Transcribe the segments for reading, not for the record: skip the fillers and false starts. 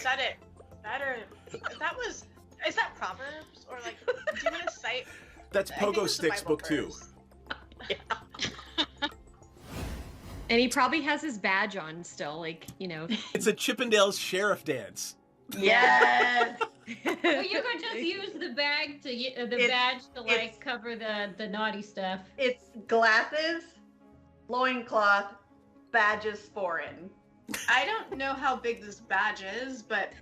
said it better. Is that Proverbs? Or like, do you want to cite? That's Pogo Stick's book too. Yeah. And he probably has his badge on still, like, you know. It's a Chippendales sheriff dance. Yes. Well, you could just use the badge to like cover the naughty stuff. It's glasses, loincloth, badges foreign. I don't know how big this badge is, but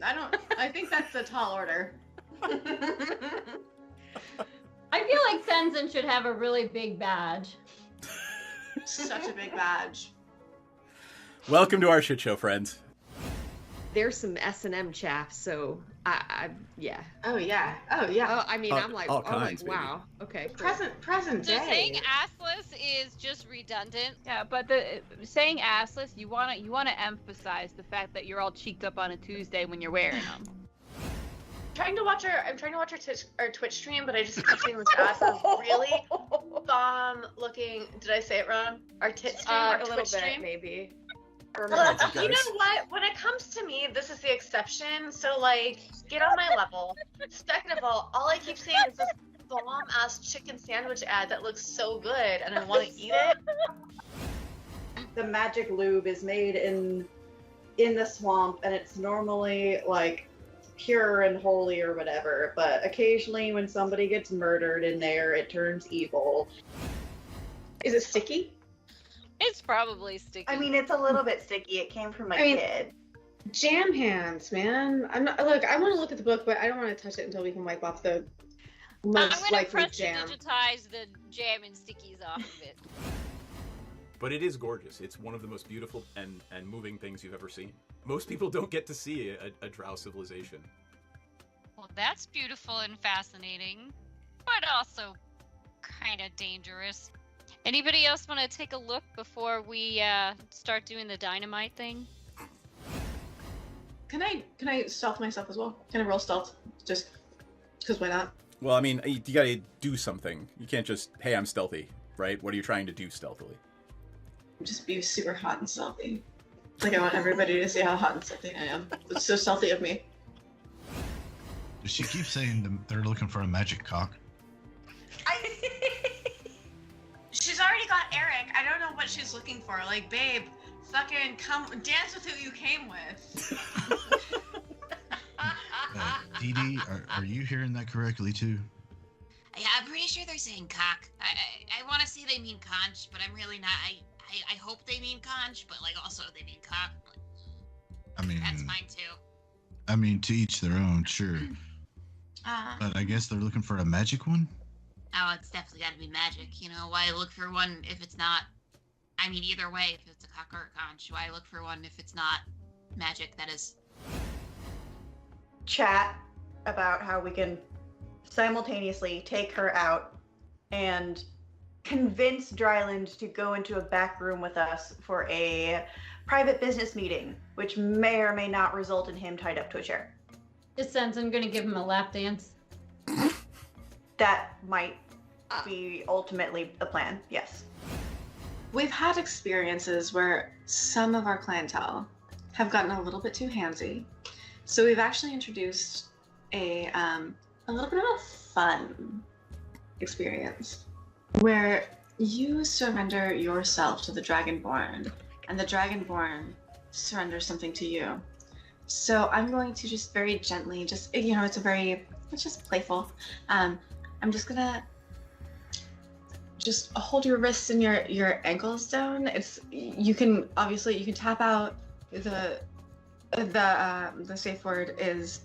I think that's a tall order. I feel like Senzen should have a really big badge. Such a big badge. Welcome to our shit show, friends. There's some S&M chaff, so yeah. Oh yeah. Oh yeah. Oh, I mean, I'm like, all kinds, wow. Okay. Cool. Present So day. saying assless is just redundant. Yeah, but saying assless, you wanna emphasize the fact that you're all cheeked up on a Tuesday when you're wearing them. I'm trying to watch our Twitch stream, but I just keep seeing this ass is really bomb looking. Did I say it wrong? Our tit stream, our a Twitch little bit, stream. maybe. You know what? When it comes to me, this is the exception. So like, get on my level. Second of all I keep seeing is this bomb ass chicken sandwich ad that looks so good, and I want to eat it. The magic lube is made in the swamp, and it's normally like pure and holy or whatever, but occasionally when somebody gets murdered in there, it turns evil. Is it sticky? It's probably sticky. I mean, it's a little bit sticky. It came from a kid. Jam hands, man. I'm not. Look, I want to look at the book, but I don't want to touch it until we can wipe off the most I'm gonna likely press jam. to digitize the jam and stickies off of it. But it is gorgeous. It's one of the most beautiful and moving things you've ever seen. Most people don't get to see a drow civilization. Well, that's beautiful and fascinating, but also kind of dangerous. Anybody else want to take a look before we start doing the dynamite thing? Can I stealth myself as well? Can I roll stealth? Just because why not? Well, I mean, you gotta do something. You can't just, hey, I'm stealthy, right? What are you trying to do stealthily? Just be super hot and stealthy. Like I want everybody to see how hot and stealthy I am. It's so stealthy of me. She keeps saying they're looking for a magic cock. She's already got Eric. I don't know what she's looking for. Like, babe, fucking come dance with who you came with. Dee Dee, are you hearing that correctly too? Yeah, I'm pretty sure they're saying cock. I want to say they mean conch, but I'm really not. I hope they mean conch, but like also they mean cock. I mean, that's fine too. I mean, to each their own, sure. But I guess they're looking for a magic one? Oh, it's definitely got to be magic. You know, why look for one if it's not... I mean, either way, if it's a cock or a conch, why look for one if it's not magic, that is... Chat about how we can simultaneously take her out and convince Dryland to go into a back room with us for a private business meeting, which may or may not result in him tied up to a chair. Just sense I'm gonna give him a lap dance. That might be ultimately the plan, yes. We've had experiences where some of our clientele have gotten a little bit too handsy. So we've actually introduced a little bit of a fun experience where you surrender yourself to the Dragonborn and the Dragonborn surrenders something to you. So I'm going to just very gently, it's just playful. I'm just gonna just hold your wrists and your ankles down. You can tap out the safe word is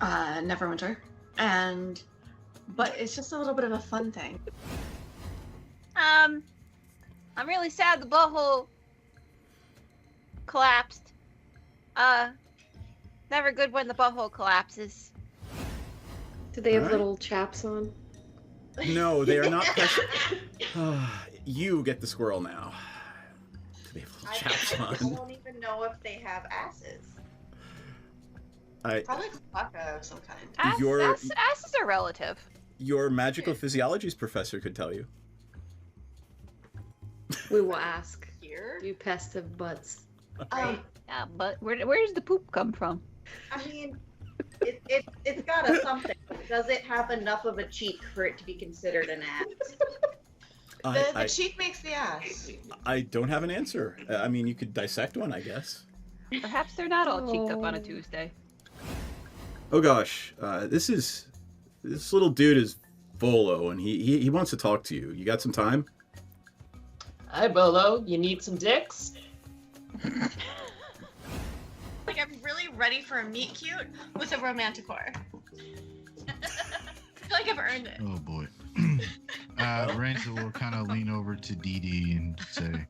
Neverwinter, but it's just a little bit of a fun thing. I'm really sad the butthole collapsed. Never good when the butthole collapses. Do they have little chaps on? No, they are not precious. You get the squirrel now. Do they have little chaps I on? don't even know if they have asses. Probably alpaca of some kind. Asses are relative. Your magical physiologies professor could tell you. We will ask. Here? You pest of butts. Yeah, but where does the poop come from? I mean, it's got a something. Does it have enough of a cheek for it to be considered an ass? The cheek makes the ass. I don't have an answer. I mean, you could dissect one, I guess. Perhaps they're not all cheeked up on a Tuesday. Oh gosh, this little dude is Volo, and he wants to talk to you. You got some time? Hi, Bolo. You need some dicks? Like, I'm really ready for a meet cute with a romanticore. I feel like I've earned it. Oh boy. Ranza will kind of lean over to Dee Dee and say,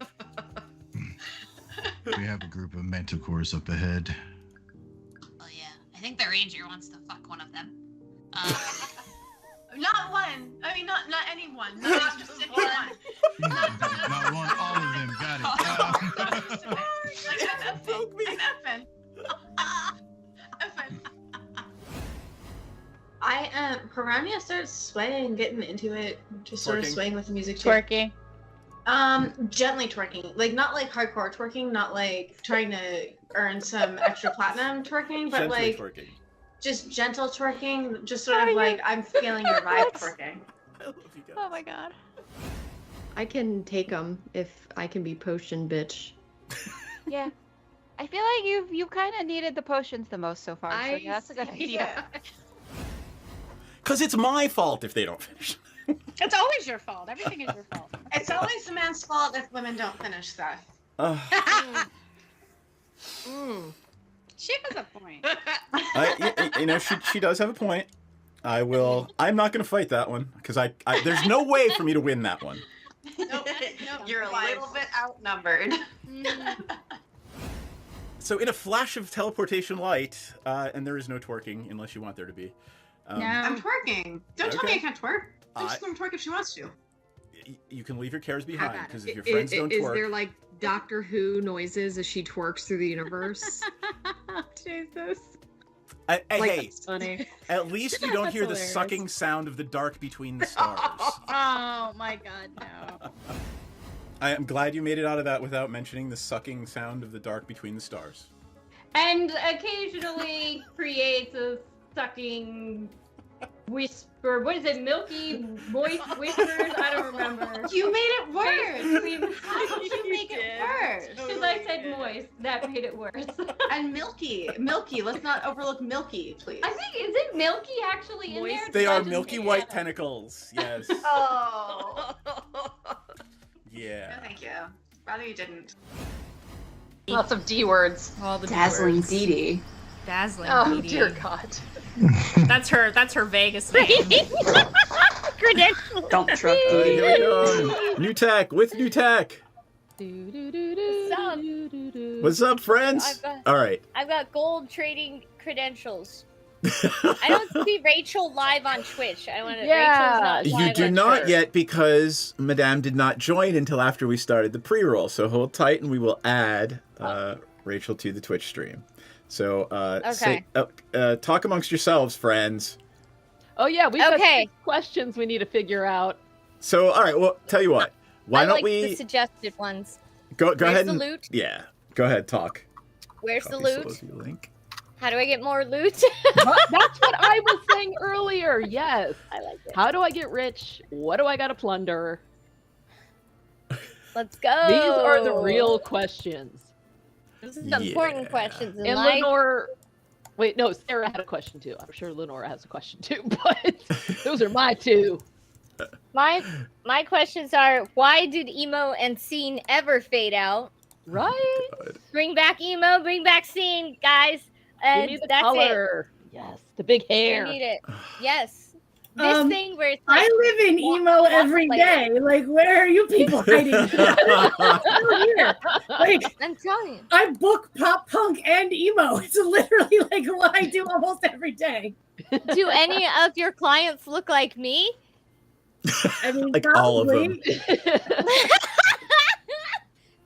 "We have a group of manticores up ahead." Oh yeah, I think the ranger wants to fuck one of them. Not one. I mean, not anyone. Not just anyone. Not one, all of them. Got it. Like, I'm effing. Piranha starts swaying, getting into it, just sort of Twerking? swaying with the music too. Twerking. Gently twerking, like not like hardcore twerking, not like trying to earn some extra platinum twerking, but Gently like twerking. just gentle twerking, just sort of like I'm feeling your vibe twerking. I love you guys. Oh my god. I can take them if I can be potion bitch. Yeah. I feel like you've kind of needed the potions the most so far. So yeah, that's a good idea. Cause it's my fault if they don't finish. It's always your fault. Everything is your fault. It's always the man's fault if women don't finish stuff. She has a point. You know, she does have a point. I'm not gonna fight that one because I there's no way for me to win that one. Nope, You're a little bit outnumbered. So in a flash of teleportation light, and there is no twerking unless you want there to be. I'm twerking. Don't tell me I Okay. can't twerk. I'm just gonna twerk if she wants to. You can leave your cares behind because if your I- friends don't is twerk, there like Doctor Who noises as she twerks through the universe? Jesus. Hey, That's funny. at least you don't That's hear the hilarious. sucking sound of the dark between the stars. Oh my god, no. I am glad you made it out of that without mentioning the sucking sound of the dark between the stars. And occasionally creates a sucking whisper. What is it? Milky moist whispers? I don't remember. You made it worse. How did you make it worse? Because I said moist. That made it worse. And milky. Let's not overlook milky, please. I think, is it milky actually in there? They Did I are just milky make it white up? tentacles. Yes. Oh. Yeah. No, thank you. Rather you didn't. Lots of D words. All the Dazzling words. Dee Dee. Dazzling Oh, Dee Dee. dear God. That's her Vegas name. Credentials. Don't trust All right, Dee here we go. New tech with new tech. What's up, friends? All right. I've got gold trading credentials. I don't see Rachel live on Twitch. I want to. Yeah. Rachel's not You live do on not Twitch. yet because Madame did not join until after we started the pre-roll. So hold tight and we will add Rachel to the Twitch stream. So talk amongst yourselves, friends. Oh yeah, we've got Okay. 6 questions we need to figure out. So all right, well, tell you what. Why I don't like we the suggested ones. go Where's ahead the and loot? yeah, go ahead, talk. Where's the Copy loot? Solosy link. How do I get more loot? That's what I was saying earlier. Yes. I like it. How do I get rich? What do I got to plunder? Let's go. These are the real questions. This is important questions in And life. Lenore, wait, no, Sarah had a question too. I'm sure Lenora has a question too, but those are my 2. My questions are: why did emo and scene ever fade out? Right? Bring back emo, bring back scene, guys. Give And me the that's color. Yes, the big it. hair. We need it. Yes. This thing where it's like, I live in emo every day. Like, where are you people hiding? I'm still here. Like, I'm telling you. I book pop punk and emo. It's literally like what I do almost every day. Do any of your clients look like me? I mean, Like all of them.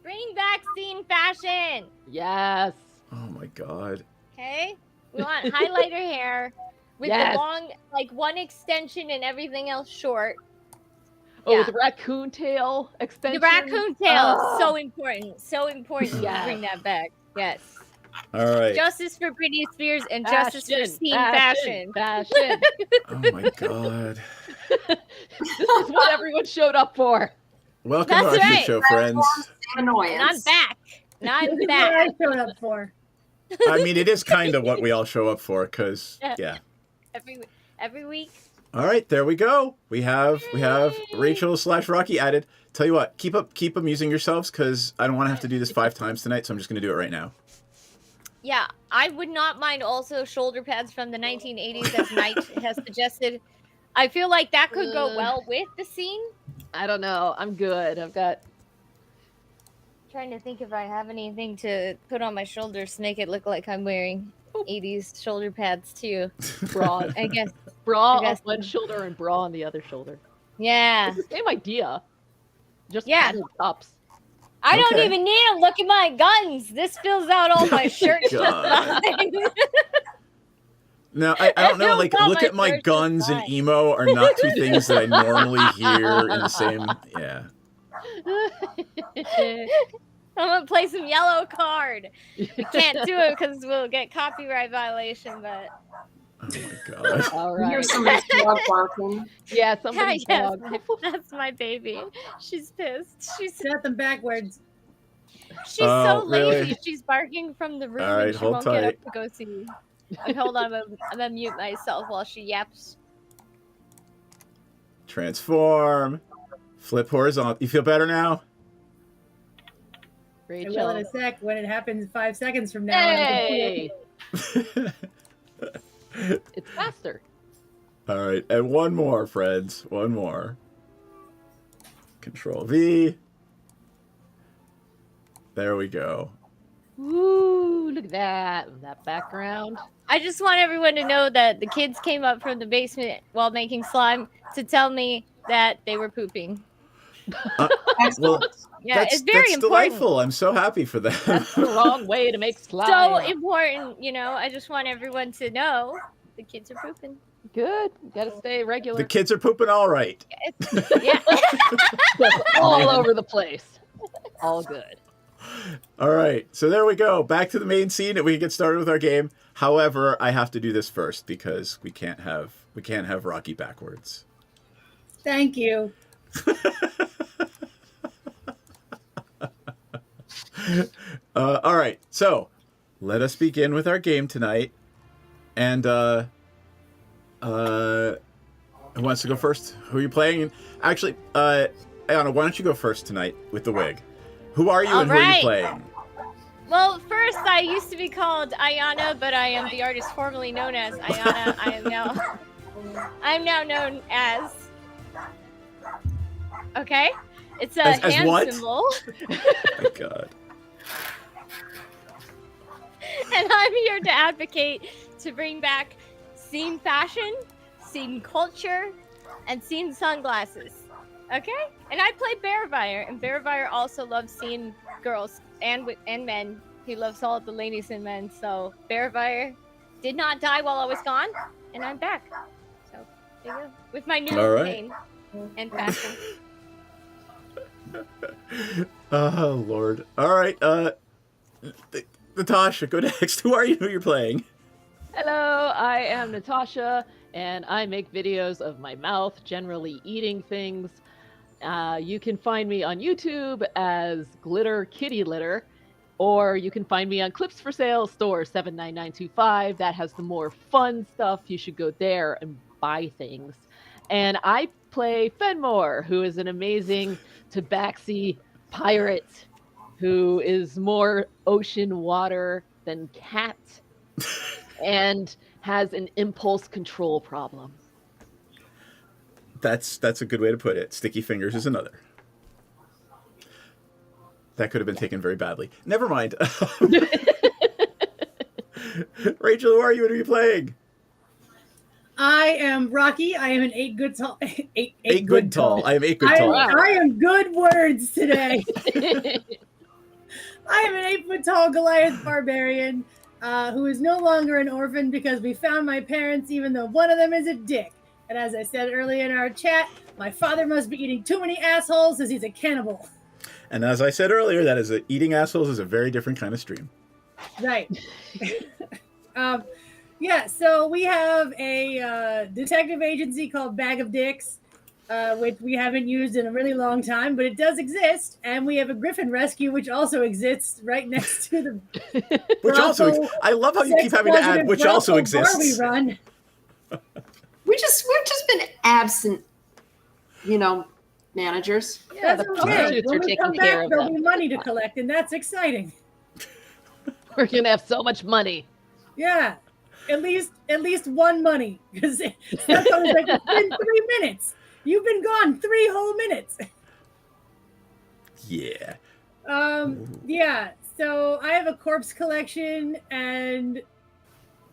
Bring back scene fashion. Yes. Oh my god. Okay? We want highlighter hair with Yes. the long, like one extension and everything else short. Oh, Yeah. the raccoon tail extension. The raccoon tail Oh. is so important. So important Yes. to bring that back. Yes. All right. Justice for Britney Spears and justice for scene fashion. Fashion. Oh my god. This is what everyone showed up for. Welcome to our shit show, friends. And I'm back. And I'm What back. I showed up for. I mean, it is kind of what we all show up for, because yeah. Every week. All right, there we go. We have Rachel / Rocky added. Tell you what, keep amusing yourselves, because I don't want to have to do this 5 times tonight, so I'm just going to do it right now. Yeah, I would not mind also shoulder pads from the 1980s, as Knight has suggested. I feel like that could go well with the scene. I don't know. I'm good. I've got. Trying to think if I have anything to put on my shoulders to make it look like I'm wearing 80s shoulder pads too. Bra. I guess. Bra on one shoulder and bra on the other shoulder. Yeah. It's the same idea. Just Yeah. added tops. I don't even need them. Look at my guns. This fills out all my shirt God. Now, I don't know, like, look at my guns and emo are not two things that I normally hear in the same, yeah. I'm going to play some yellow card. We can't do it because we'll get copyright violation, but... Oh my god. All right. Here's somebody's dog barking. Yeah, somebody's Yes, dog. that's my baby. She's pissed. She's Set them backwards. so lazy. really? She's barking from the room All right, and she hold won't get tight. up to go see. Okay, hold on, I'm gonna mute myself while she yaps. Transform. Flip horizontal. You feel better now? I will in a sec when it happens 5 seconds from now. Hey! It's faster. All right, and one more, friends. One more. Control V. There we go. Ooh, look at that. That background. I just want everyone to know that the kids came up from the basement while making slime to tell me that they were pooping. Well, Yeah, it's very important. Delightful. I'm so happy for them. That's the wrong way to make slime. So important, you know. I just want everyone to know the kids are pooping. Good. You gotta stay regular. The kids are pooping all right. Yeah. All over the place. All good. All right, so there we go. Back to the main scene, and we can get started with our game. However, I have to do this first because we can't have Rocky backwards. Thank you. All right, so let us begin with our game tonight. And who wants to go first? Who are you playing? Actually, Ayana, why don't you go first tonight with the wig? Who are you and who are you playing? Well, first, I used to be called Ayana, but I am the artist formerly known as Ayana. I'm now known as. Okay, it's a hand what? symbol. Oh my God. And I'm here to advocate to bring back scene fashion, scene culture, and scene sunglasses. Okay? And I play Bearfire, and Bearfire also loves seeing girls and men. He loves all of the ladies and men. So Bearfire did not die while I was gone, and I'm back. So there you go. With my new name and fashion. Oh Lord! All right, Natasha, go next. Who are you? Who you're playing? Hello, I am Natasha, and I make videos of my mouth, generally eating things. You can find me on YouTube as Glitter Kitty Litter, or you can find me on Clips for Sale store 79925. That has the more fun stuff. You should go there and buy things. And I play Fenmore, who is an amazing tabaxi pirate who is more ocean water than cat and has an impulse control problem. That's a good way to put it. Sticky fingers is another. That could have been taken very badly. Never mind. Rachel, who are you and who are you playing? I am Rocky. I am an 8 good tall. Eight good tall. I am 8 good tall. I am good words today. I am an 8 foot tall Goliath barbarian who is no longer an orphan because we found my parents, even though one of them is a dick. And as I said earlier in our chat, my father must be eating too many assholes as he's a cannibal. And as I said earlier, eating assholes is a very different kind of stream. Right. Yeah, so we have a detective agency called Bag of Dicks, which we haven't used in a really long time, but it does exist. And we have a Griffin Rescue, which also exists right next to the Which also, I love how you keep having to add, which also exists. We run. We've just been absent, managers. Yeah, the prostitutes are taking care of them. There'll be money to collect, and that's exciting. We're gonna have so much money. Yeah. At least one money, because that's always like, it's been 3 minutes. You've been gone 3 whole minutes. Yeah. Yeah. So I have a corpse collection, and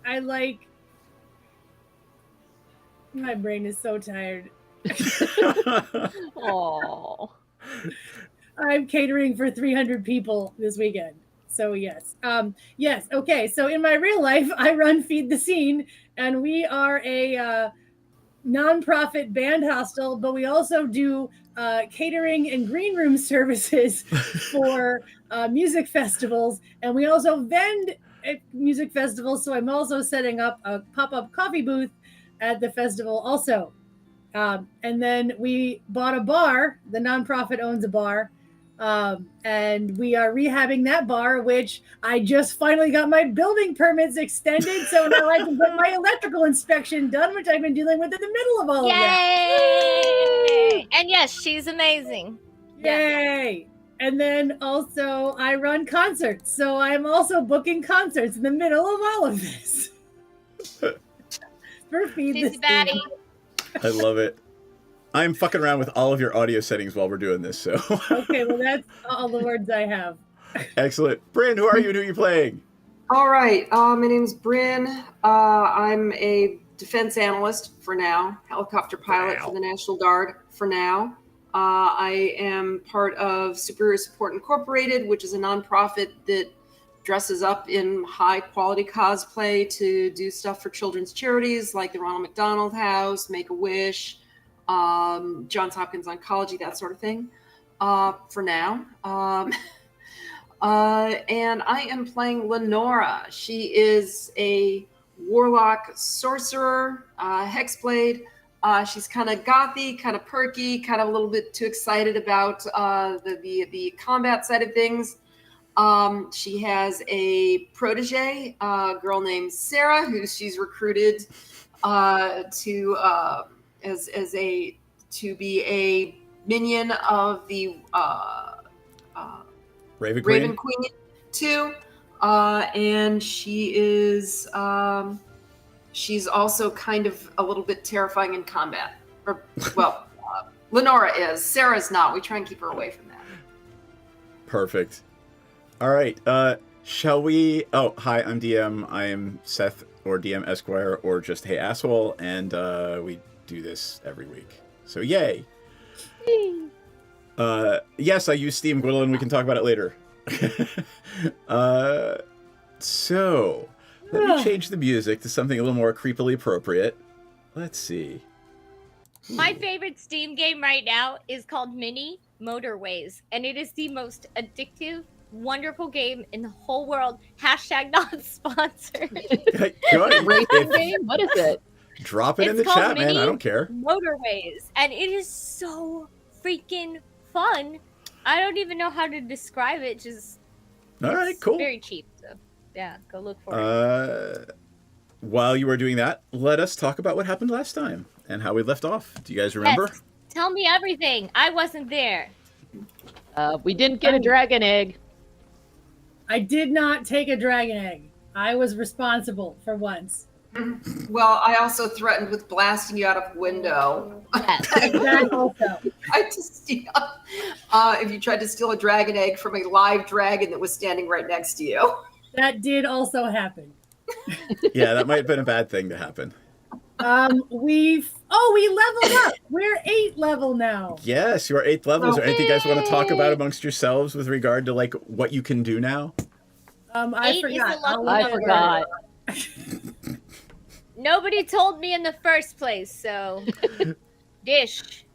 I like. My brain is so tired. Oh. I'm catering for 300 people this weekend. So yes. Yes. Okay. So in my real life, I run Feed the Scene, and we are a nonprofit band hostel, but we also do catering and green room services for music festivals, and we also vend at music festivals. So I'm also setting up a pop-up coffee booth at the festival also. And then we bought a bar. The nonprofit owns a bar. And we are rehabbing that bar, which I just finally got my building permits extended. So now I can get my electrical inspection done, which I've been dealing with in the middle of all of that. Yay! And yes, she's amazing. Yay! And then also I run concerts. So I'm also booking concerts in the middle of all of this. For Feed the She's a baddie. I love it. I'm fucking around with all of your audio settings while we're doing this, so. Okay, well, that's all the words I have. Excellent. Bryn, who are you and who are you playing? All right. My name's Bryn. I'm a defense analyst for now, helicopter pilot for the National Guard for now. I am part of Superior Support Incorporated, which is a nonprofit that dresses up in high-quality cosplay to do stuff for children's charities like the Ronald McDonald House, Make-A-Wish, Johns Hopkins Oncology, that sort of thing, for now. And I am playing Lenora. She is a warlock sorcerer, hexblade. She's kind of gothy, kind of perky, kind of a little bit too excited about the combat side of things. She has a protege, a girl named Sarah, who she's recruited to be a minion of the Raven Queen too, and she is she's also kind of a little bit terrifying in combat. Or well, Lenora is. Sarah's not. We try and keep her away from that. Perfect. All right. Shall we? Oh, hi. I'm DM. I am Seth, or DM Esquire, or just Hey Asshole, and we do this every week. So yay. Yes, I use Steam, Gwendolyn. We can talk about it later. So let me change the music to something a little more creepily appropriate. Let's see. My favorite Steam game right now is called Mini Motorways, and it is the most addictive, wonderful game in the whole world. # not sponsored. Racing game? What is it? Drop it in the chat, man. I don't care. Motorways, and it is so freaking fun. I don't even know how to describe it. Just all right, cool. Very cheap, so yeah, go look for it. While you are doing that, let us talk about what happened last time and how we left off. Do you guys remember? Yes. Tell me everything. I wasn't there. We didn't get a dragon egg. I did not take a dragon egg. I was responsible for once. Well, I also threatened with blasting you out of a window. Yes. That also. If you tried to steal a dragon egg from a live dragon that was standing right next to you. That did also happen. Yeah, that might have been a bad thing to happen. We leveled up. We're 8 level now. Yes, you are 8th level. Is there anything you guys want to talk about amongst yourselves with regard to like what you can do now? I forgot. I forgot. Nobody told me in the first place, so dish.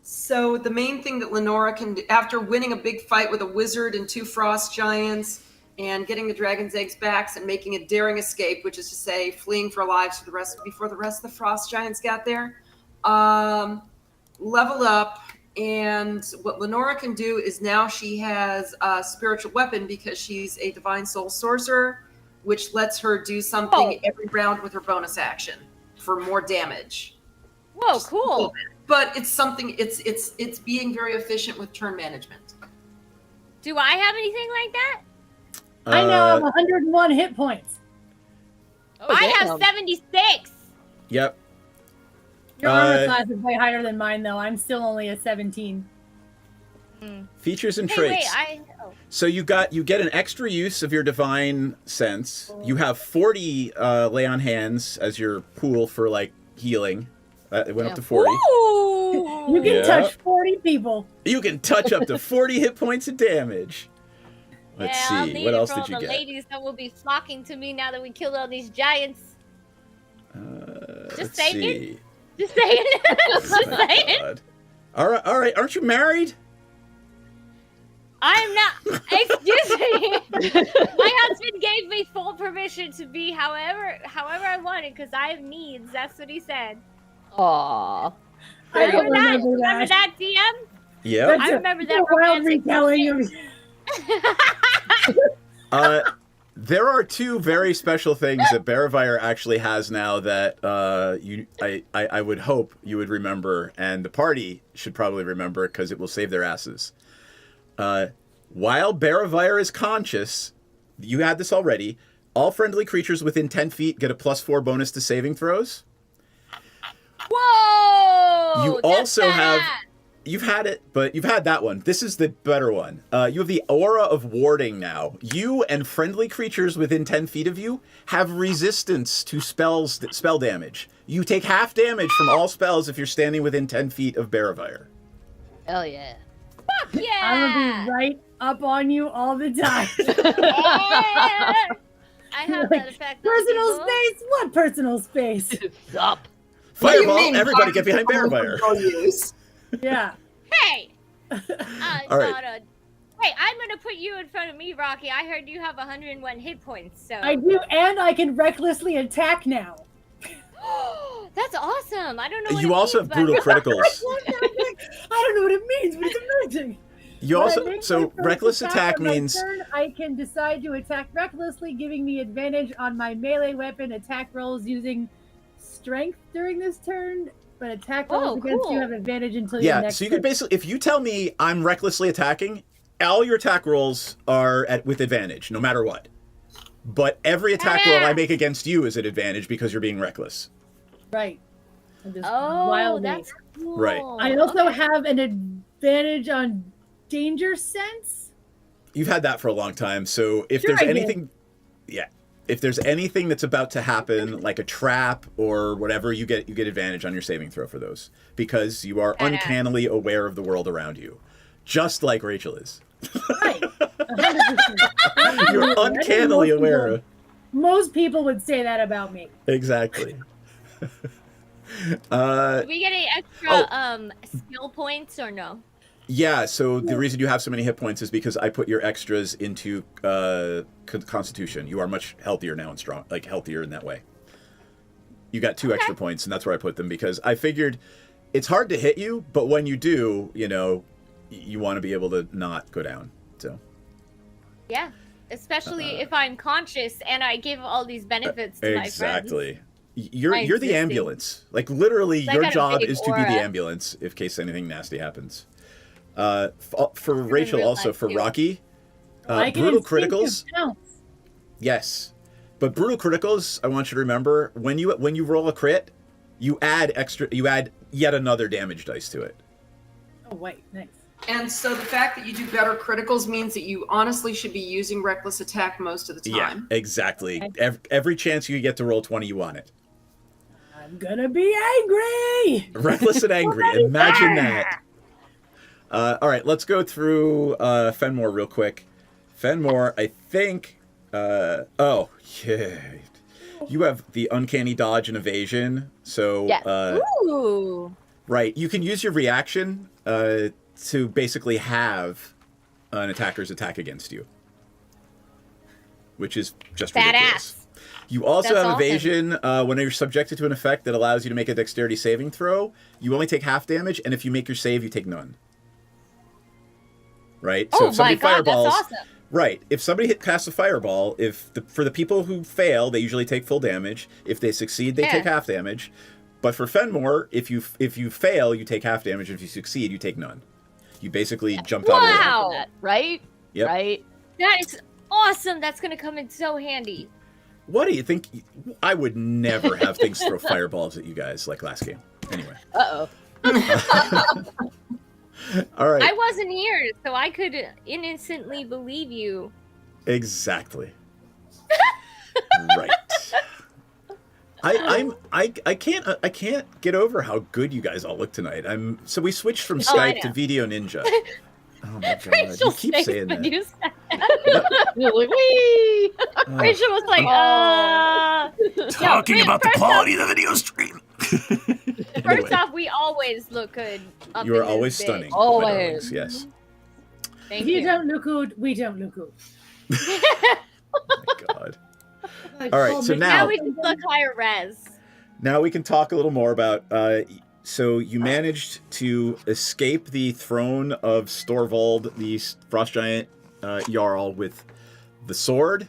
So the main thing that Lenora can do, after winning a big fight with a wizard and 2 frost giants, and getting the dragon's eggs back and making a daring escape, which is to say fleeing for lives before the rest of the frost giants got there. Leveled up, and what Lenora can do is now she has a spiritual weapon because she's a divine soul sorcerer, which lets her do something every round with her bonus action for more damage. Whoa, cool. But it's something, it's being very efficient with turn management. Do I have anything like that? I now have 101 hit points. Oh, I have 76. Yep. Your armor class is way higher than mine, though. I'm still only a 17. Features and traits. So you get an extra use of your divine sense. You have 40 lay on hands as your pool for like healing. It went up to 40. Ooh. You can touch 40 people. You can touch up to 40 hit points of damage. Let's see. What else did you get? The ladies that will be flocking to me now that we killed all these giants. Just saying it. Just saying it. Just saying. All right. Aren't you married? I'm not. Excuse me. My husband gave me full permission to be however I wanted because I have needs. That's what he said. Aww. Remember that, DM? Yeah. I remember that wild retelling of. There are two very special things that Barrowfire actually has now that I would hope you would remember, and the party should probably remember because it will save their asses. While Barrowfire is conscious, you had this already, all friendly creatures within 10 feet get a +4 bonus to saving throws. Whoa! You also have... You've had it, but you've had that one. This is the better one. You have the Aura of Warding now. You and friendly creatures within 10 feet of you have resistance to spell damage. You take half damage from all spells if you're standing within 10 feet of Barrowfire. Hell yeah. Fuck yeah! I'm gonna be right up on you all the time. I have that effect. Personal space? What personal space? Sup. Fireball! Everybody get behind Barrowfire. Yeah. Hey! All right. Wait, I'm gonna put you in front of me, Rocky. I heard you have 101 hit points, so... I do, and I can recklessly attack now. That's awesome! I don't know what You also have brutal criticals. I don't know what it means, but it's amazing. You also... So, reckless attack means... Turn, I can decide to attack recklessly, giving me advantage on my melee weapon attack rolls using strength during this turn. But attack rolls against you have advantage until your next so you could basically, if you tell me I'm recklessly attacking, all your attack rolls are with advantage, no matter what. But every attack roll I make against you is at advantage because you're being reckless. Right. That's cool. Right. I also have an advantage on danger sense. You've had that for a long time, so if there's anything... Yeah. If there's anything that's about to happen, like a trap or whatever, you get advantage on your saving throw for those because you are uncannily aware of the world around you, just like Rachel is. Right. You're uncannily aware of. Most people would say that about me. Exactly. Do we get any extra skill points or no? Yeah, so the reason you have so many hit points is because I put your extras into Constitution. You are much healthier now and strong, like healthier in that way. You got 2 extra points, and that's where I put them because I figured it's hard to hit you, but when you do, you want to be able to not go down. So. Yeah, especially if I'm conscious and I give all these benefits to my friends. Exactly. You're the ambulance. Like literally, your job is to be the ambulance in case anything nasty happens. For Rachel, also for Rocky, brutal criticals. Yes, but brutal criticals. I want you to remember when you roll a crit, you add yet another damage dice to it. Oh wait, nice. And so the fact that you do better criticals means that you honestly should be using reckless attack most of the time. Yeah, exactly. Okay. Every chance you get to roll 20, you want it. I'm gonna be angry. Reckless and angry. Imagine that. All right, let's go through Fenmore real quick. Fenmore, I think... oh, yeah. You have the uncanny dodge and evasion. So, Ooh. Right, you can use your reaction to basically have an attacker's attack against you. which is just Badass. ridiculous. You also That's have awesome. evasion when you're subjected to an effect that allows you to make a dexterity saving throw. You only take half damage, and if you make your save, you take none. Right? Oh so if somebody my god, fireballs, that's awesome. right. If somebody casts a fireball, for the people who fail, they usually take full damage. If they succeed, they take half damage. But for Fenmore, if you fail, you take half damage. If you succeed, you take none. You basically jumped out of the way. Wow! Right? Yep. Right? That is awesome. That's gonna come in so handy. What do you think? I would never have things throw fireballs at you guys like last game. Anyway. Uh-oh. All right. I wasn't here, so I could innocently believe you. Exactly. Right. I can't get over how good you guys all look tonight. So we switched from Skype to Video Ninja. Oh my god! Rachel You keep saying when that. you said that. You're like, wee! Rachel was like, Talking about the quality of the video stream. First off, we always look good. You are always stunning. my Always. darlings, Yes. Thank If you don't look good, we don't look good. God. All right. So now we can look higher res. Now we can talk a little more about. So you managed to escape the throne of Storvald, the frost giant Jarl, with the sword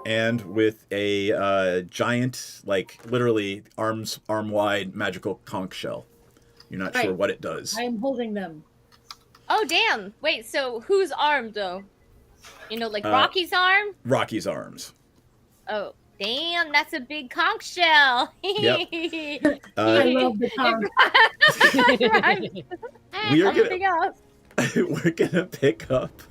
and with a giant, like literally arm wide magical conch shell. You're not sure what it does. I am holding them. Oh damn! Wait, so whose arm though? You know, like Rocky's arm? Rocky's arms. Oh, damn, that's a big conch shell. Yep. I love the conch. We're gonna pick up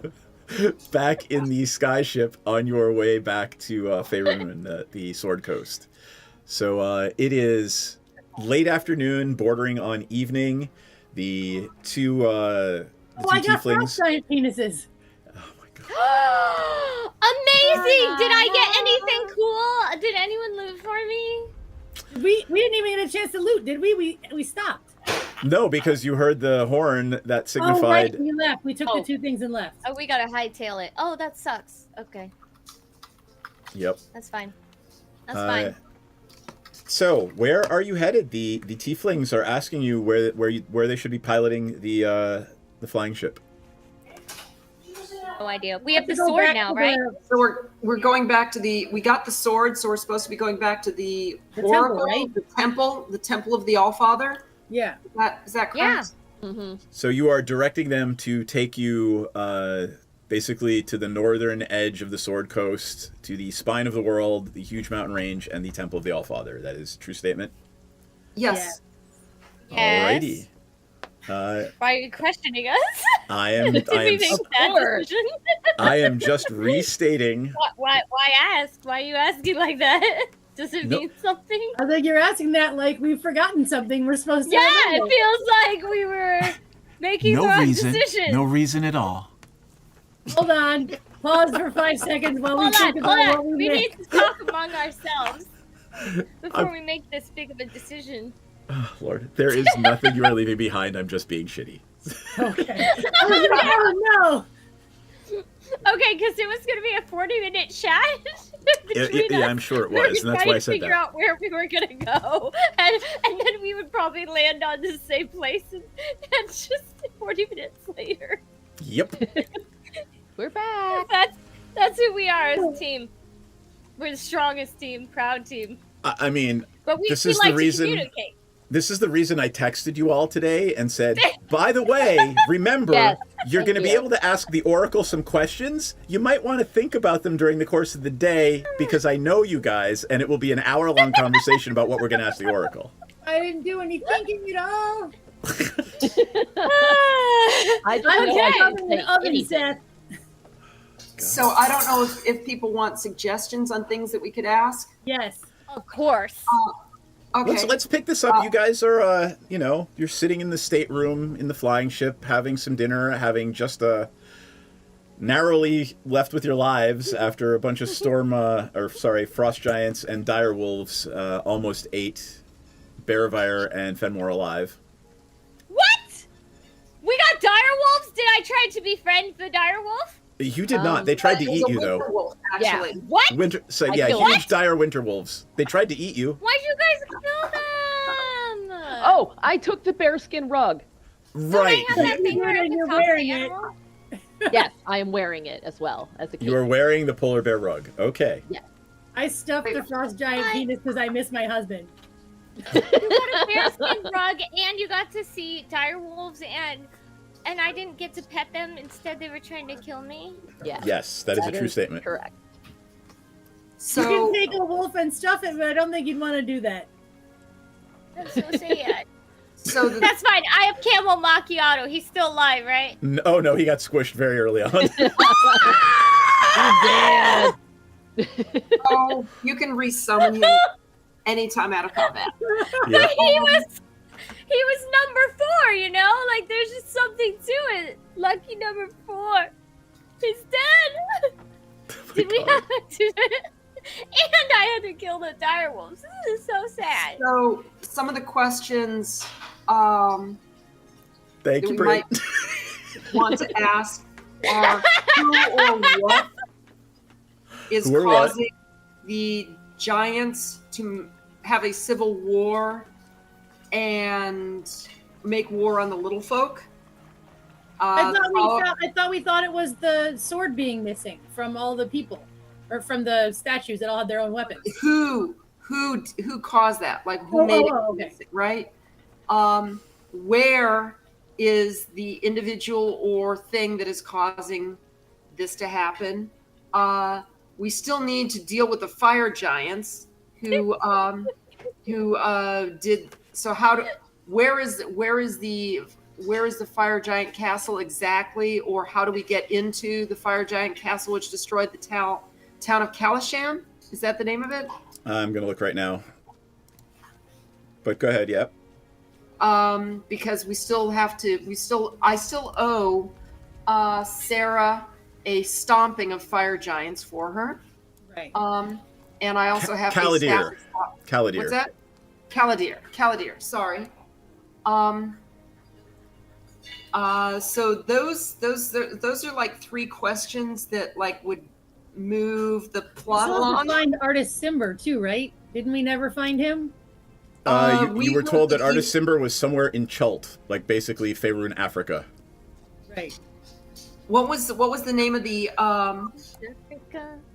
back in the skyship on your way back to Faerun and the Sword Coast. So it is late afternoon, bordering on evening. The two I got frost giant penises. Amazing! Did I get anything cool? Did anyone loot for me? We didn't even get a chance to loot, did we? We stopped. No, because you heard the horn that signified. Oh, right. We left. We took the two things and left. Oh, we gotta hightail it. Oh, that sucks. Okay. Yep. That's fine. That's fine. So, where are you headed? The tieflings are asking you where they should be piloting the flying ship. No idea. We have the sword now, right? So we're going back to we got the sword, so we're supposed to be going back to the temple, oracle, right? The temple of the Allfather. Yeah. Is that correct? Yeah. Mm-hmm. So you are directing them to take you basically to the northern edge of the Sword Coast, to the spine of the world, the huge mountain range, and the temple of the Allfather. That is a true statement? Yes. Alrighty. Why are you questioning us? I am just restating. Why ask? Why are you asking like that? Does it mean something? I think you're asking that like we've forgotten something we're supposed to Yeah, remember. it feels like we were making the wrong decision. No reason at all. Hold on. Pause for 5 seconds while we think about what we We made. need to talk among ourselves before we make this big of a decision. Oh, Lord, there is nothing you are leaving behind. I'm just being shitty. Okay. Oh, no. Okay, because it was going to be a 40-minute chat. Yeah, I'm sure it was, and that's why I said figure that. out where we were going to go, and then we would probably land on the same place, and just 40 minutes later. Yep. We're back. That's who we are as a team. We're the strongest team, proud team. I mean, But we this like is the to reason. communicate. This is the reason I texted you all today and said, by the way, remember, Yes, you're going to be you. able to ask the Oracle some questions. You might want to think about them during the course of the day because I know you guys, and it will be an hour-long conversation about what we're going to ask the Oracle. I didn't do any thinking at all. I I'm don't in the oven, Seth. So I don't know if people want suggestions on things that we could ask. Yes. Of course. Okay. Let's pick this up. You guys are, you're sitting in the stateroom in the flying ship, having some dinner, having just narrowly left with your lives after a bunch of frost giants and dire wolves almost ate Bearvire and Fenmore alive. What? We got dire wolves? Did I try to befriend the dire wolf? You did not. They tried to eat you, though. Wolf, actually. Yeah. What? Winter. So yeah, huge dire winter wolves. They tried to eat you. Why'd you guys kill them? Oh, I took the bearskin rug. Right. So they have that thing where You're you can wearing toss the it. animal? Yes, I am wearing it as well as a cape. You are wearing the polar bear rug. Okay. Yes. I stuffed the frost giant penis because I miss my husband. You got a bearskin rug, and you got to see dire wolves, and I didn't get to pet them. Instead, they were trying to kill me. Yeah. Yes, that is a true statement. Correct. You can take a wolf and stuff it, but I don't think you'd want to do that. I'm so sad. So That's fine. I have Camel Macchiato. He's still alive, right? Oh no, he got squished very early on. Oh, you can resummon him anytime out of combat. Yeah. He was number 4, you know? Like, there's just something to it. Lucky number 4. He's dead. Did we have to do it? And I had to kill the dire wolves. This is so sad. So, some of the questions Thank that you, we Britt. might want to ask are who or what is Who or what? causing the giants to have a civil war and make war on the little folk? I thought we thought it was the sword being missing from all the people, or from the statues that all had their own weapons. Who caused that? Like who made it okay. missing, right? Where is the individual or thing that is causing this to happen? We still need to deal with the fire giants who did so. Where is the fire giant castle exactly, or how do we get into the fire giant castle which destroyed the town of Kalasham? Is that the name of it? I'm gonna look right now. But go ahead. Yep. Because I still owe Sarah a stomping of fire giants for her. Right. And I also have Caladir. Caladir. What's that? Caladir. Sorry. So those are like 3 questions that like would move the plot We still have along. to find Artist Simber too, right? Didn't we never find him? You were told that Artist Simber was somewhere in Chult, like basically Faerun, Africa. Right. What was the name of the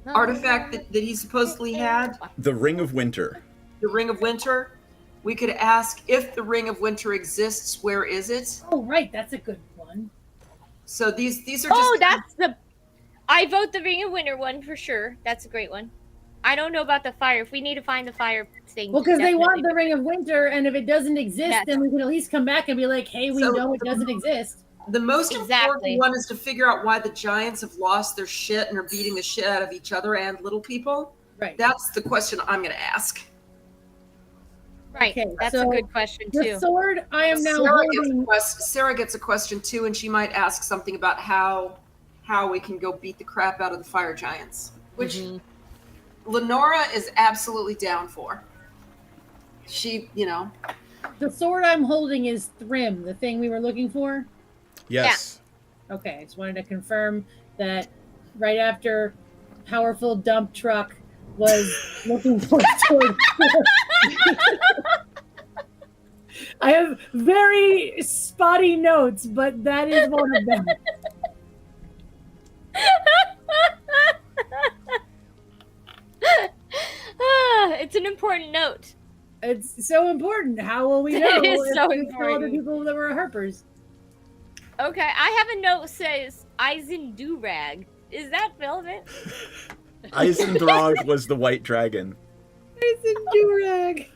artifact that he supposedly had? The Ring of Winter. The Ring of Winter. We could ask if the Ring of Winter exists. Where is it? Oh, right. That's a good one. So these are just. Oh, that's the. I vote the Ring of Winter one for sure. That's a great one. I don't know about the fire. If we need to find the fire thing. Well, because they want the Ring of Winter, and if it doesn't exist, Yes. then we can at least come back and be like, hey, we know it doesn't exist. The most Exactly. important one is to figure out why the giants have lost their shit and are beating the shit out of each other and little people. Right. That's the question I'm going to ask. Right. Okay, That's so a good question The too. sword I am now holding. Sarah gets a question too, and she might ask something about how we can go beat the crap out of the fire giants, which Lenora is absolutely down for. She, The sword I'm holding is Thrym, the thing we were looking for. Yes. Okay, I just wanted to confirm that right after powerful dump truck was looking for sword. I have very spotty notes, but that is one of them. It's an important note. It's so important. How will we know It is so we kill other important. people that were herpers? Okay, I have a note that says Eisen Durag. Is that velvet? Eisendrag was the white dragon. Eisen Durag.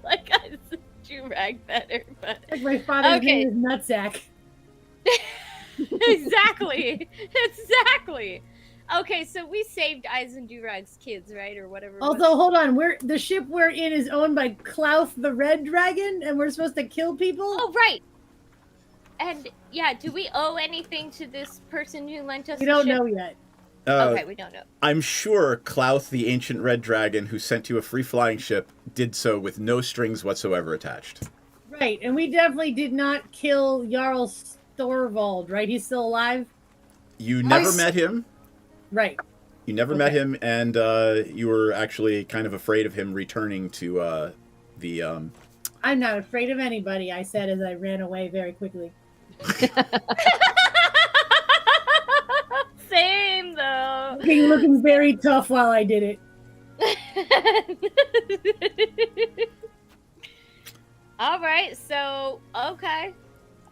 Like Eisen Durag better, but Like my father's Okay. name is Nutsack. exactly. Exactly. Okay, so we saved Eisen Durag's kids, right? Or whatever. it was. Also, hold on. The ship we're in is owned by Klauth the Red Dragon, and we're supposed to kill people? Oh, right. And yeah, do we owe anything to this person who lent us We the don't ship? know yet. Okay, we don't know. I'm sure Klauth, the ancient red dragon who sent you a free flying ship, did so with no strings whatsoever attached. Right, and we definitely did not kill Jarl Thorvald, right? He's still alive? You never met him. Right. You never met him, and you were actually kind of afraid of him returning to the... I'm not afraid of anybody, I said as I ran away very quickly. Same, though. Looking very tough while I did it. All right, so, okay.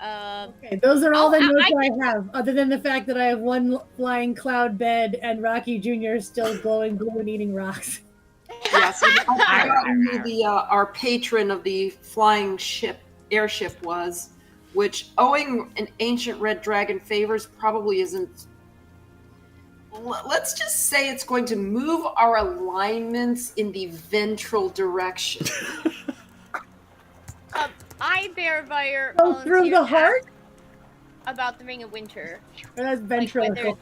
Okay, those are all the notes I have, other than the fact that I have one flying cloud bed and Rocky Jr. still glowing blue and eating rocks. Yes, I forgot who our patron of the flying airship was, which, owing an ancient red dragon favors, probably isn't. Let's just say it's going to move our alignments in the ventral direction. I, Bearfire, Go through the heart? About the Ring of Winter. That's ventral.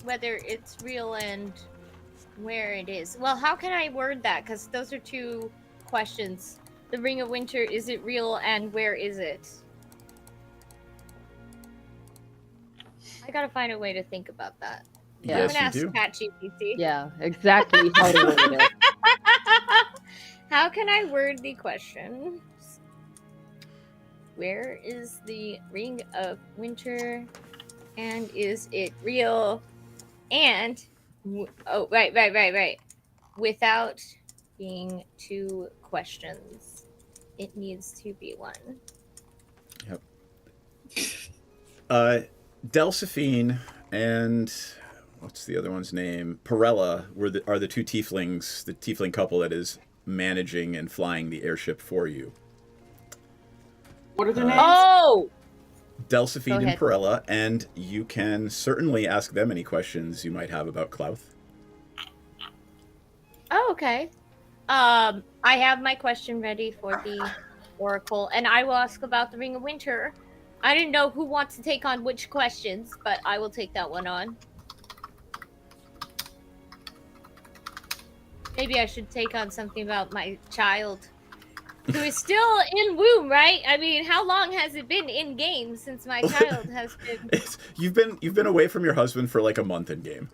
Whether it's real and where it is. Well, how can I word that? Because those are two questions. The Ring of Winter, is it real and where is it? I gotta find a way to think about that. Yeah. I'm gonna ask ChatGPT. Yeah, exactly how to word it. How can I word the question? Where is the Ring of Winter? And is it real? And right. Without being two questions, it needs to be one. Yep. Delphine and what's the other one's name? Perella are the two tieflings, the tiefling couple that is managing and flying the airship for you. What are their names? Oh! Delphine and Perella, and you can certainly ask them any questions you might have about Clouth. Oh, okay. I have my question ready for the Oracle, and I will ask about the Ring of Winter. I didn't know who wants to take on which questions, but I will take that one on. Maybe I should take on something about my child, who is still in womb, right? I mean, how long has it been in game since my child has been? You've been away from your husband for like a month in game.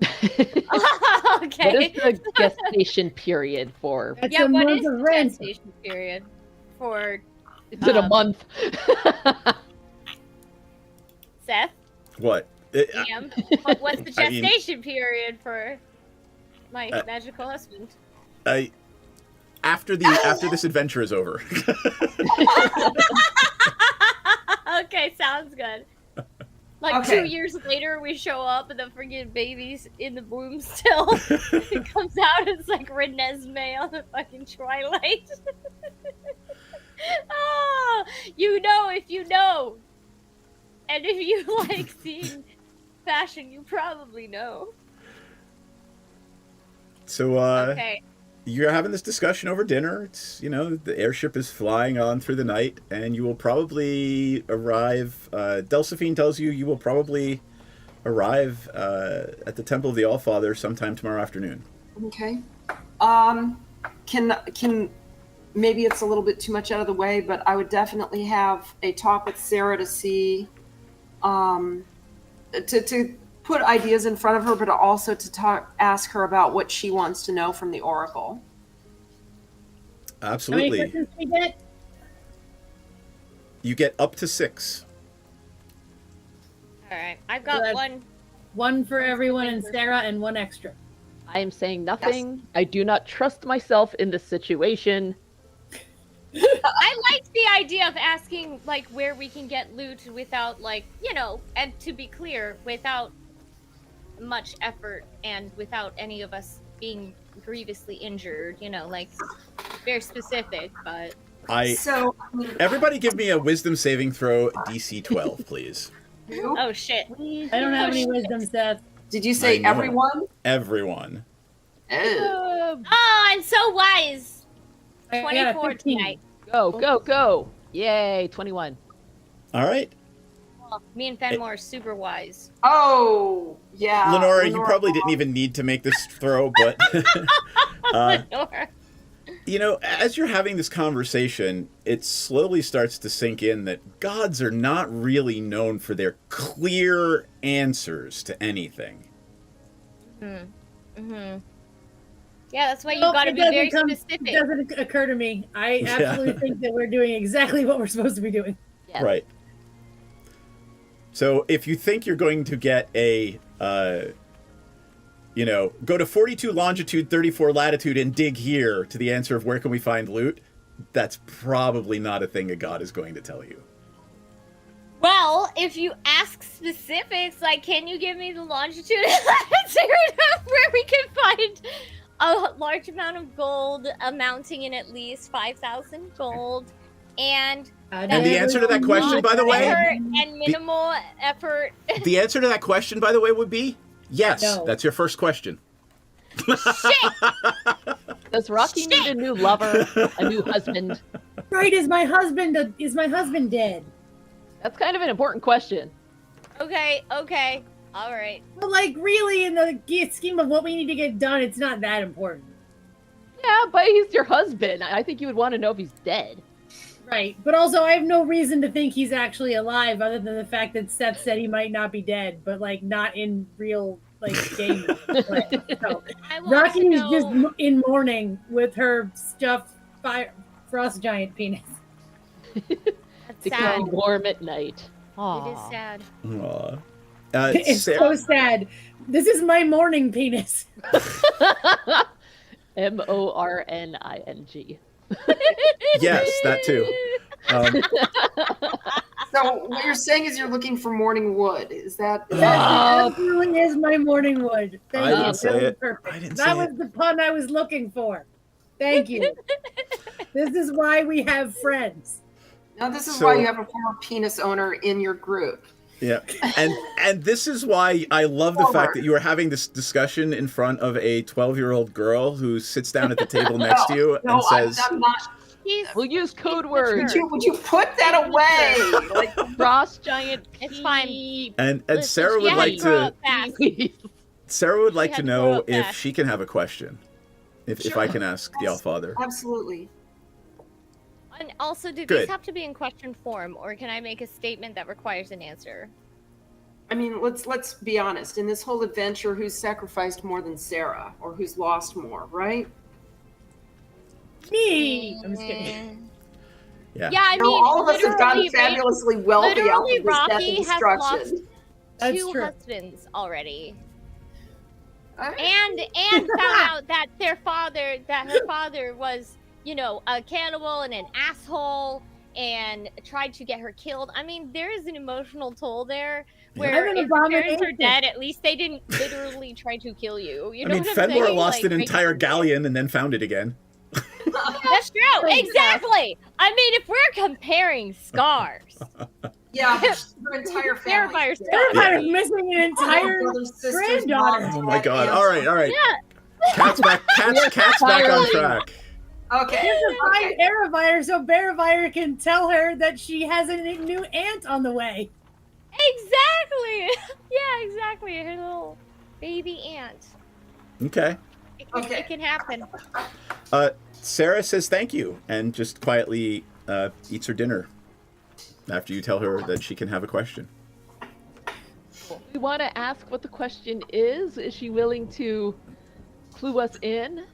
Okay. What is the gestation period for? Yeah, what is the gestation period for? Is it a month? Seth? What? Liam, what's the gestation period for my magical husband? After this adventure is over. Okay, sounds good. Like 2 years later, we show up and the freaking baby's in the womb still. It comes out, it's like Renesmee on the fucking Twilight. Oh, you know if you know. And if you like seeing fashion, you probably know. So, okay. You're having this discussion over dinner. It's, the airship is flying on through the night, and you will probably arrive. Delphine tells you will probably arrive at the Temple of the Allfather sometime tomorrow afternoon. Okay. Can maybe it's a little bit too much out of the way, but I would definitely have a talk with Sarah to see, to put ideas in front of her, but also to ask her about what she wants to know from the Oracle. Absolutely. How many questions do we get? You get up to 6. All right, I've got one. One for everyone and Sarah, and one extra. I am saying nothing. Yes. I do not trust myself in this situation. I like the idea of asking, like, where we can get loot without, like, and to be clear, without much effort and without any of us being grievously injured, like, very specific, but... Everybody give me a wisdom saving throw DC 12, please. Oh, shit. I don't have any wisdom, Seth. Did you say everyone? Everyone. Oh, I'm so wise. 24 tonight. Go. Yay, 21. All right. Well, me and Fenmore are super wise. Oh, yeah. Lenora, you probably didn't even need to make this throw, but... Lenora. You know, as you're having this conversation, it slowly starts to sink in that gods are not really known for their clear answers to anything. Yeah, that's why you gotta be very specific. It doesn't occur to me. I absolutely think that we're doing exactly what we're supposed to be doing. Yes. Right. So if you think you're going to get a, go to 42 longitude, 34 latitude, and dig here to the answer of where can we find loot, that's probably not a thing a god is going to tell you. Well, if you ask specifics, like, can you give me the longitude and latitude of where we can find a large amount of gold amounting in at least 5,000 gold, and the answer to that question, by the way, and minimal effort. The answer to that question, by the way, would be yes. No. That's your first question. Shit! Does Rocky need a new lover, a new husband? Right? Is my husband dead? That's kind of an important question. Okay, all right. But like, really, in the scheme of what we need to get done, it's not that important. Yeah, but he's your husband. I think you would want to know if he's dead. Right, but also I have no reason to think he's actually alive, other than the fact that Seth said he might not be dead, but like not in real game. So, Rocky's just in mourning with her stuffed frost giant penis. To keep you warm at night. It is sad. Aww. It's so sad. This is my mourning penis. MORNING. Yes, that too. So what you're saying is you're looking for morning wood. Is that? That really is my morning wood. Thank you. Didn't say it. Perfect. That was the pun I was looking for. Thank you. This is why we have friends. Now this is why you have a former penis owner in your group. Yeah, and this is why I love the fact that you are having this discussion in front of a 12-year-old girl who sits down at the table next to you and says, I'm not. We'll use code words. Would you put that away? Like frost giant. It's fine. And Sarah would like to. Sarah would like to know if she can have a question. If I can ask the Allfather. Absolutely. And also, do these have to be in question form, or can I make a statement that requires an answer? I mean, let's be honest. In this whole adventure, who's sacrificed more than Sarah, or who's lost more, right? Me. I'm just kidding. Yeah. Yeah, I mean, all of us have gotten fabulously wealthy out of this death Rocky and has lost destruction. two husbands already. And found out that her father was, a cannibal and an asshole and tried to get her killed. I mean, there is an emotional toll there where if your parents are dead, at least they didn't literally try to kill you. You know what I'm Fenrir saying? lost an entire galleon and then found it again. That's true. Exactly. I mean, if we're comparing scars. Yeah, her entire family. Terrifier's missing an entire granddaughter. Oh my god. All right. Yeah. Cat's back on track. Okay. You have to find Erebire so Bearvire can tell her that she has a new aunt on the way. Exactly. Yeah, exactly. Her little baby aunt. Okay. It can happen. Sarah says thank you and just quietly eats her dinner after you tell her that she can have a question. We want to ask what the question is. Is she willing to clue us in?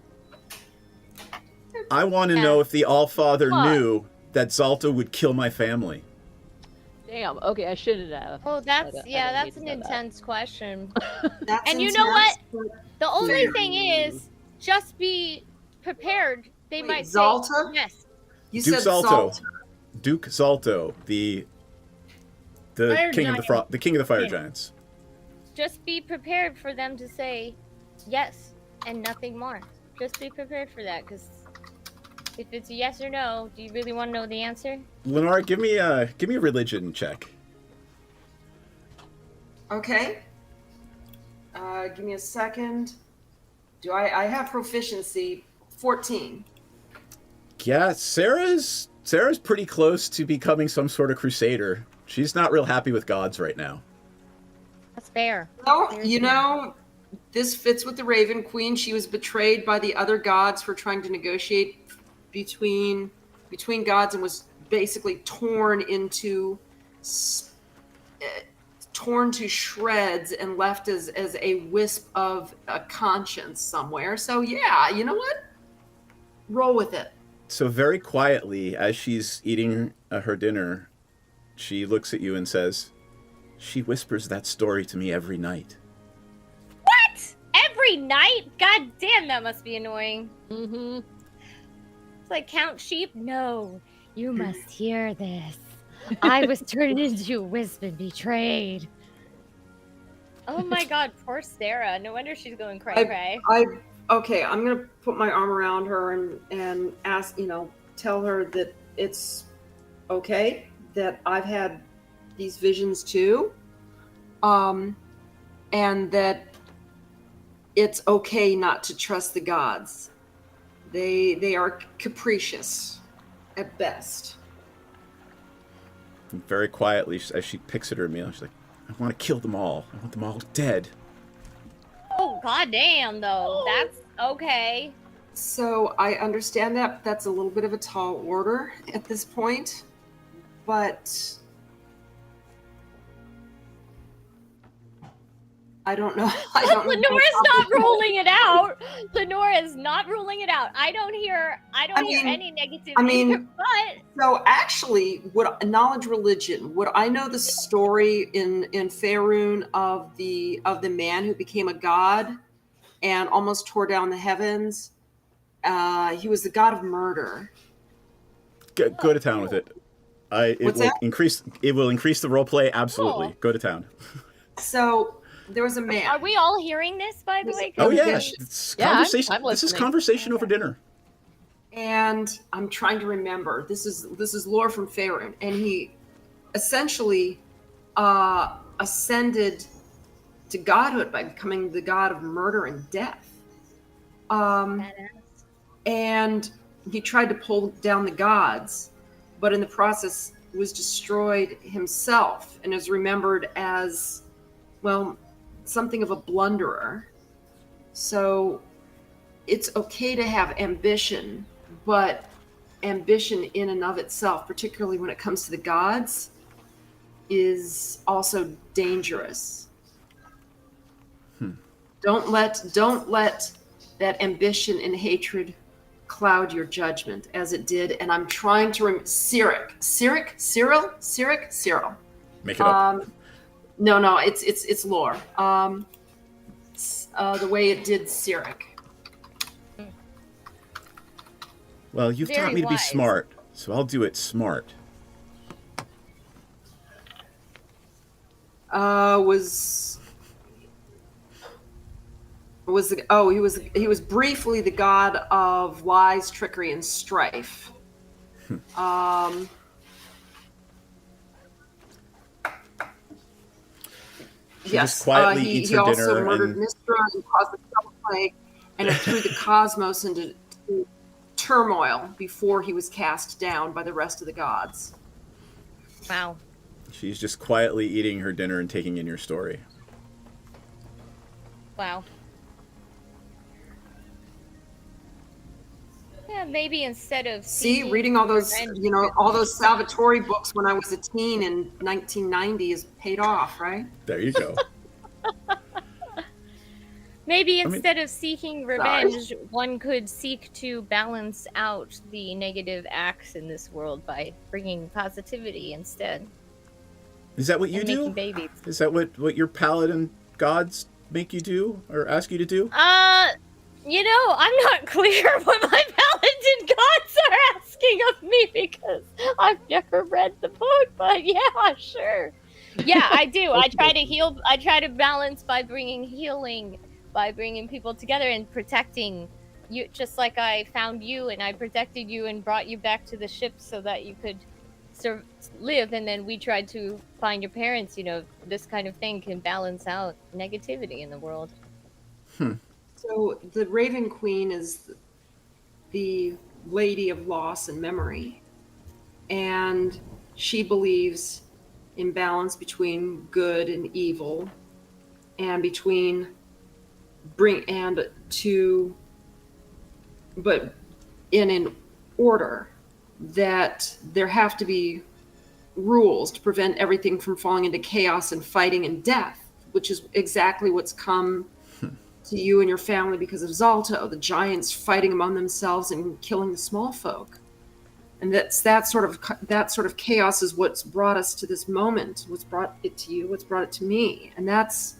I want to know if the Allfather knew that Zalta would kill my family. Damn. Okay, I shouldn't have. Oh, that's an intense question. That's and you know what? The only thing is, just be prepared. They might Zalta? say yes. You Duke said Zalto. Zalta. Duke Zalto, the king of the fire giants. Just be prepared for them to say yes and nothing more. Just be prepared for that, because if it's a yes or no, do you really want to know the answer? Lenore, give me a religion check. Okay. Give me a second. I have proficiency 14. Yeah, Sarah's pretty close to becoming some sort of crusader. She's not real happy with gods right now. That's fair. Well, this fits with the Raven Queen. She was betrayed by the other gods for trying to negotiate between gods and was basically torn to shreds and left as a wisp of a conscience somewhere. So yeah, you know what? Roll with it. So very quietly, as she's eating her dinner, she looks at you and says, "She whispers that story to me every night." What? Every night? God damn, that must be annoying. Mm-hmm. It's like count sheep? No, you must hear this. I was turned into a wisp and betrayed. Oh my god, poor Sarah. No wonder she's going cray-cray. Okay, I'm gonna put my arm around her and ask, tell her that it's okay, that I've had these visions too, and that it's okay not to trust the gods. They are capricious at best. And very quietly, as she picks at her meal, she's like, "I want to kill them all. I want them all dead." Oh, goddamn, though. That's okay. So I understand that that's a little bit of a tall order at this point, but I don't know. Lenora's not ruling it out. Lenora is not ruling it out. I don't hear any negativity. But so actually, knowledge religion? Would I know the story in Faerun of the man who became a god and almost tore down the heavens? He was the god of murder. Go to town with it. It will increase the role play. Absolutely, Cool. Go to town. So. There was a man. Are we all hearing this, by the way? Oh yeah, it's conversation. This is conversation over dinner. And I'm trying to remember. This is lore from Faerun, and he essentially ascended to godhood by becoming the god of murder and death. And he tried to pull down the gods, but in the process was destroyed himself and is remembered as, well, something of a blunderer. So it's okay to have ambition, but ambition in and of itself, particularly when it comes to the gods, is also dangerous. Don't let that ambition and hatred cloud your judgment as it did. And I'm trying to remember Cyril. Make it up. No, it's lore. The way it did Cyric. Well, you've taught me to be smart, so I'll do it smart. He was briefly the god of lies, trickery, and strife. Yes, quietly eats her also dinner murdered Mystra and caused the Summer Plague, and it threw the cosmos into turmoil before he was cast down by the rest of the gods. Wow. She's just quietly eating her dinner and taking in your story. Wow. Yeah, maybe instead of reading all those, all those Salvatore books when I was a teen in 1990 has paid off, right? There you go. Maybe instead of seeking revenge, one could seek to balance out the negative acts in this world by bringing positivity instead. Is that what you do? Making babies. Is that what your paladin gods make you do or ask you to do? I'm not clear what my paladin gods are asking of me because I've never read the book, but yeah, sure. Yeah, I do. I try to heal. I try to balance by bringing healing, by bringing people together and protecting you, just like I found you and I protected you and brought you back to the ship so that you could live, and then we tried to find your parents. This kind of thing can balance out negativity in the world. So the Raven Queen is the lady of loss and memory, and she believes in balance between good and evil, and but in an order, that there have to be rules to prevent everything from falling into chaos and fighting and death, which is exactly what's come to you and your family because of Zalto, the giants fighting among themselves and killing the small folk. And that sort of chaos is what's brought us to this moment, what's brought it to you, what's brought it to me. And that's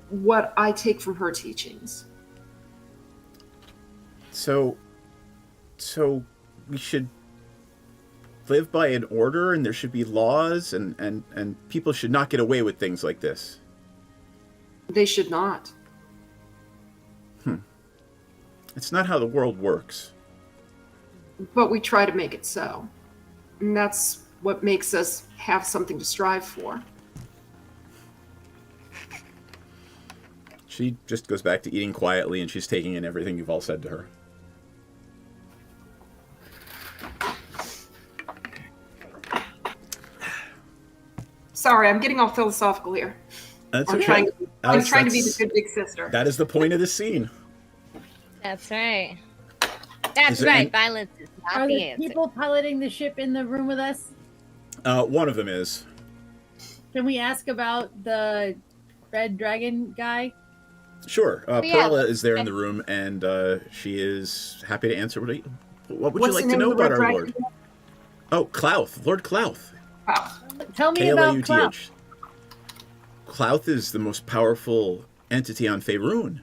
what I take from her teachings. So we should live by an order, and there should be laws, and people should not get away with things like this. They should not. It's not how the world works. But we try to make it so. And that's what makes us have something to strive for. She just goes back to eating quietly, and she's taking in everything you've all said to her. Sorry, I'm getting all philosophical here. That's I'm okay. trying to be the good big sister. That is the point of the scene. That's right. That's right. Violence is not Are the the answer. people piloting the ship in the room with us? One of them is. Can we ask about the red dragon guy? Sure. yeah. Perla is there in the room, and she is happy to answer. What would What's you like the to name know of the about red our dragon? Lord? Oh, Clouth. Lord Clouth. Wow. Tell me about Cloud. Klauth. Clouth is the most powerful entity on Faerun.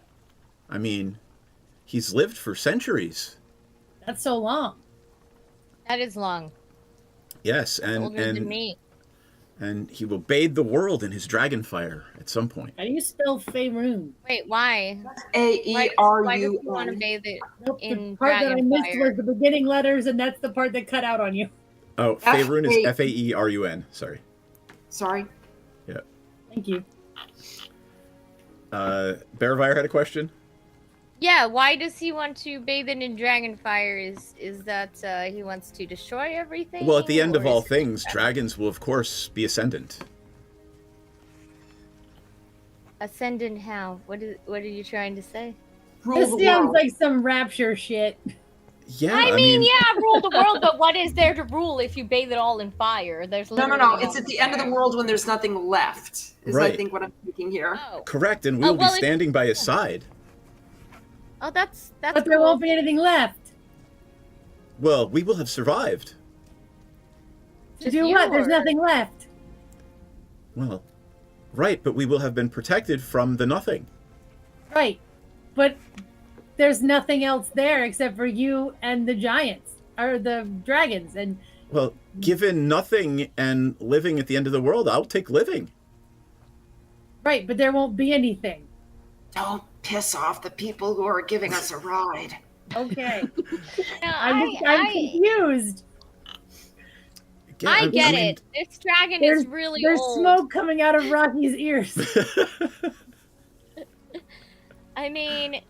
I mean, he's lived for centuries. That's so long. That is long. Yes, That's older than me. and he will bathe the world in his dragon fire at some point. How do you spell Faerun? Wait, why? A-E-R-U-N. Why do you want to bathe it Nope, in the part that I dragon missed fire? was the beginning letters, and that's the part that cut out on you. Oh, Faerun is F-A-E-R-U-N. Sorry. Sorry. Yeah. Thank you. Bearvire had a question? Yeah, why does he want to bathe it in dragon fire? Is that he wants to destroy everything? Well, at the end of or all is it- things, dragons will, of course, be ascendant. Ascendant how? What are you trying to say? This sounds like some rapture shit. Yeah, I mean, yeah, rule the world, but what is there to rule if you bathe it all in fire? There's No. literally It's at the end of the world when there's nothing left, is I Right. think what I'm thinking here. Correct, and we'll well, be standing by his side. Oh, that's But there won't be anything left. Well, we will have survived. To do what? There's nothing left. Well, right, but we will have been protected from the nothing. Right. But there's nothing else there except for you and the giants, or the dragons. And Well, given nothing and living at the end of the world, I'll take living. right, but there won't be anything. Don't piss off the people who are giving us a ride. Okay. No, I'm confused. I get it. This dragon is really There's old. smoke coming out of Rocky's ears. I mean,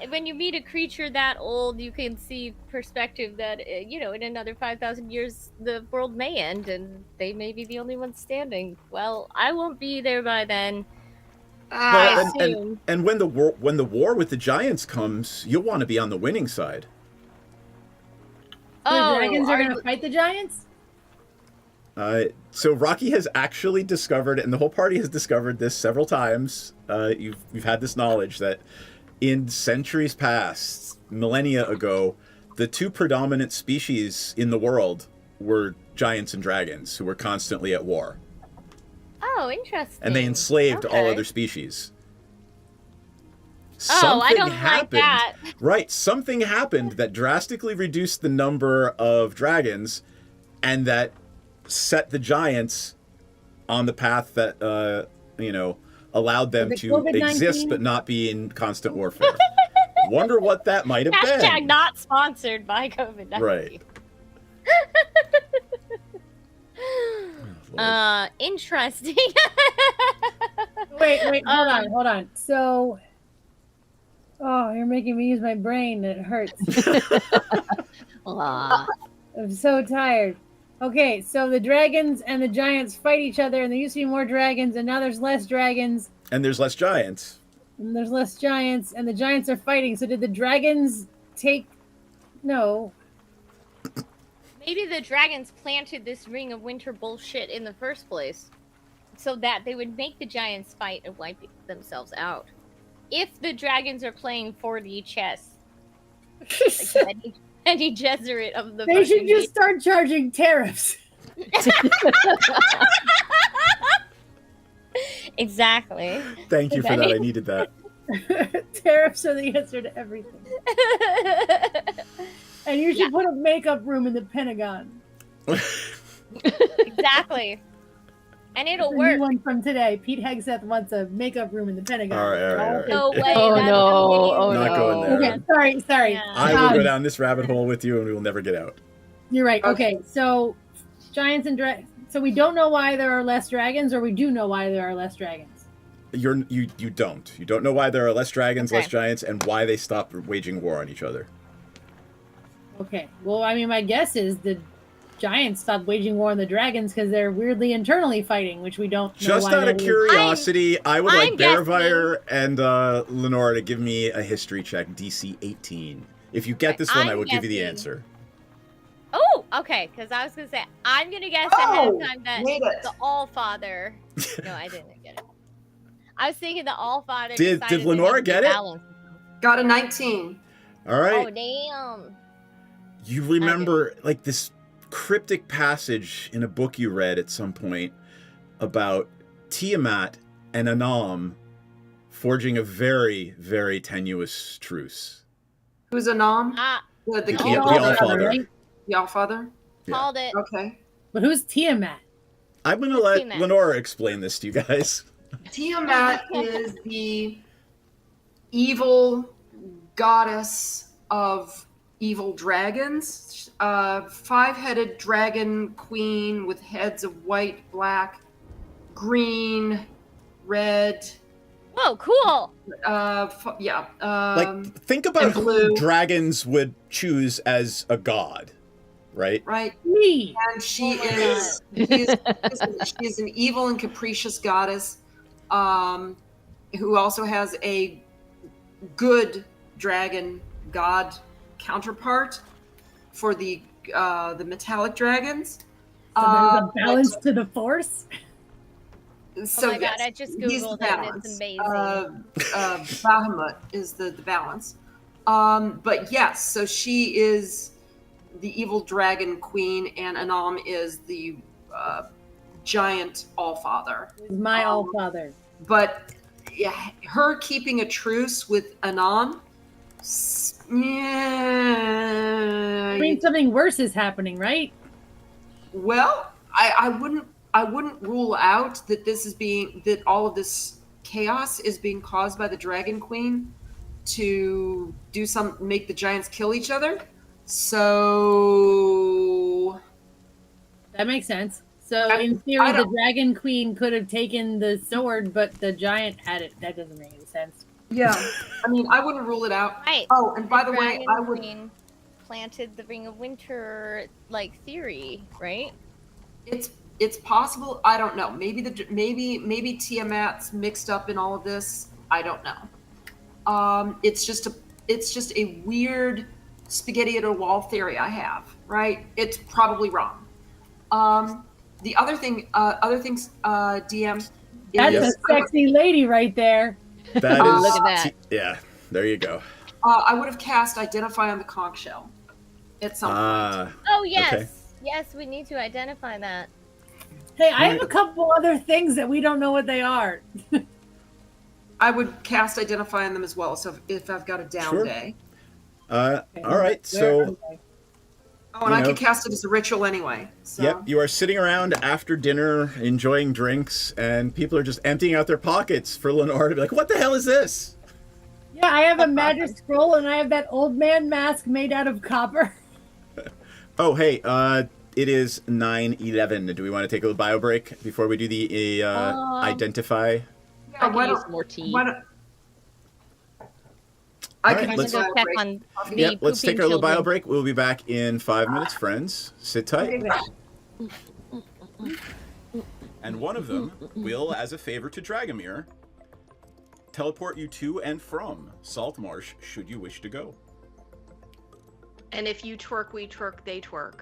when you meet a creature that old, you can see perspective that, in another 5,000 years, the world may end and they may be the only ones standing. Well, I won't be there by then. Well, and when the war with the giants comes, you'll want to be on the winning side. The dragons are going to fight the giants? So Rocky has actually discovered, and the whole party has discovered this several times. You've had this knowledge that in centuries past, millennia ago, the two predominant species in the world were giants and dragons, who were constantly at war. Oh, interesting. And they enslaved all other species. Oh, I don't like that. Right, something happened that drastically reduced the number of dragons, and that set the giants on the path that allowed them to COVID-19? exist but not be in constant warfare. Wonder what that might have Hashtag been. not sponsored by COVID-19. Right. Interesting. Wait, hold on. So, you're making me use my brain. It hurts. I'm so tired. Okay, so the dragons and the giants fight each other, and there used to be more dragons, and now there's less dragons, And there's less giants. and there's less giants, and the giants are fighting. So did the dragons take No. Maybe the dragons planted this Ring of Winter bullshit in the first place, so that they would make the giants fight and wipe themselves out. If the dragons are playing 4D chess, like any Jesuit of the They should fucking just start charging tariffs. Exactly. Thank you for that. I needed that. Tariffs are the answer to everything. And you should put a makeup room in the Pentagon. Exactly. And it'll That's a work. new one from today. Pete Hegseth wants a makeup room in the Pentagon. All right. No way. Oh that's no! Oh Not no! going there. Okay, sorry. Yeah. I will go down this rabbit hole with you, and we will never get out. You're right. Okay, so giants and dragons. So we don't know why there are less dragons, or we do know why there are less dragons. You don't. You don't know why there are less dragons, Okay. less giants, and why they stopped waging war on each other. Okay. Well, I mean, my guess is the giants stopped waging war on the dragons because they're weirdly internally fighting, which we don't know Just why out that of is. curiosity, I would I'm like Bearfire and Lenora to give me a history check, DC 18. If you get this one, I I'm will give you the guessing- answer. Oh, okay. Because I was gonna say I'm gonna guess ahead of time that made it. the Allfather. No, I didn't get it. I was thinking the Allfather. Did decided they Lenora had to get it? balance. Got a 19. All right. Oh damn! You remember like this cryptic passage in a book you read at some point about Tiamat and Anam forging a very, very tenuous truce. Who's Anam? The The Allfather. Allfather. right? The Allfather? Yeah. Called it. Okay. But who's Tiamat? I'm going to let Tiamat. Lenora explain this to you guys. Tiamat is the evil goddess of evil dragons. Five-headed dragon queen with heads of white, black, green, red. Whoa, cool. Like, think about and who blue. dragons would choose as a god, right? Right. Me. And she Oh my is she is an evil and capricious goddess, who also has a good dragon god counterpart for the metallic dragons. So there's a but- balance to the force. So Oh my God, yes, I just he's Googled the it and balance. it's amazing. Bahamut is the balance. But yes, so she is the evil dragon queen, and Anam is the giant Allfather. My Allfather. But yeah, her keeping a truce with Anam, I mean, something worse is happening, right? well, I wouldn't rule out that that all of this chaos is being caused by the Dragon Queen to make the giants kill each other. So That makes sense. So in theory, the Dragon Queen could have taken the sword, but the giant had it. That doesn't make any sense. yeah, I mean, I wouldn't rule it out. Right. Oh, and by the way, Dragon I would. Queen planted the Ring of Winter like theory, right? It's possible. I don't know. Maybe Tiamat's mixed up in all of this. I don't know. It's just a weird spaghetti at a wall theory I have. Right? It's probably wrong. The other things, DM. That's is, a sexy lady right there. That is. Look at that. Yeah, there you go. I would have cast Identify on the conch shell at some point. Oh yes, Okay. yes, we need to identify that. Hey, I have a couple other things that we don't know what they are. I would cast Identify on them as well. So if I've got a down Sure. day. All right, so Oh, and I could cast it as a ritual anyway. So. yep, you are sitting around after dinner, enjoying drinks, and people are just emptying out their pockets for Lenore to be like, "What the hell is this?" Yeah, I have a magic scroll and I have that old man mask made out of copper. Oh, hey, it is 9:11. Do we want to take a little bio break before we do the identify? Yeah, why use don't, more tea. why don't, All I right, can let's- use Go bio check break. on the Yep, let's take pooping our little bio children. break. We'll be back in 5 minutes, friends. Sit tight. And one of them will, as a favor to Dragomir, teleport you to and from Saltmarsh should you wish to go. And if you twerk, we twerk, they twerk.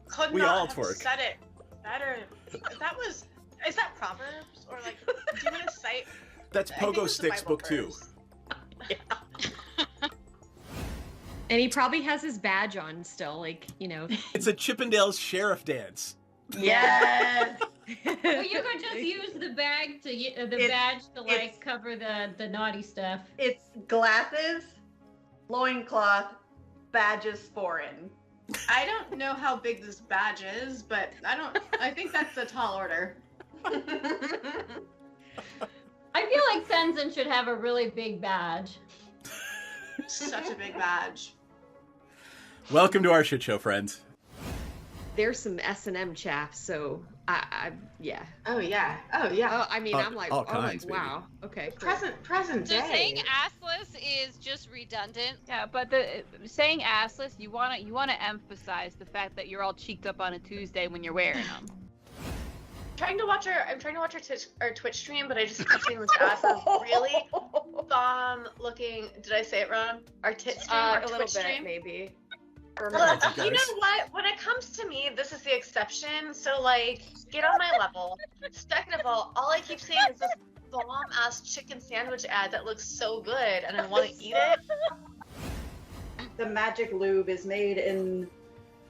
Could We not all have twerk. said it better. Is that Proverbs? Or like, do you want to cite? That's I think Pogo it's the Sticks Bible book 2. verse. And he probably has his badge on still, like, you know. It's a Chippendales sheriff dance. Yes. Well, you could just use the badge to like cover the naughty stuff. It's glasses, loincloth, badges foreign. I don't know how big this badge is, but I think that's a tall order. I feel like Sensen should have a really big badge. Such a big badge. Welcome to our shit show, friends. There's some S&M chaff, so yeah. Oh yeah. Oh yeah. Oh, I mean, I'm like, all kinds, baby. wow. Okay. Cool. Present So day. saying assless is just redundant. Yeah, but saying assless, you wanna emphasize the fact that you're all cheeked up on a Tuesday when you're wearing them. I'm trying to watch our Twitch stream, but I just kept seeing this ass as really bomb looking. Did I say it wrong? Our tit stream, our a little Twitch bit, stream. maybe. Well, you know what? When it comes to me, this is the exception. So, like, get on my level. Second of all I keep seeing is this bomb-ass chicken sandwich ad that looks so good, and I want to eat it. The magic lube is made in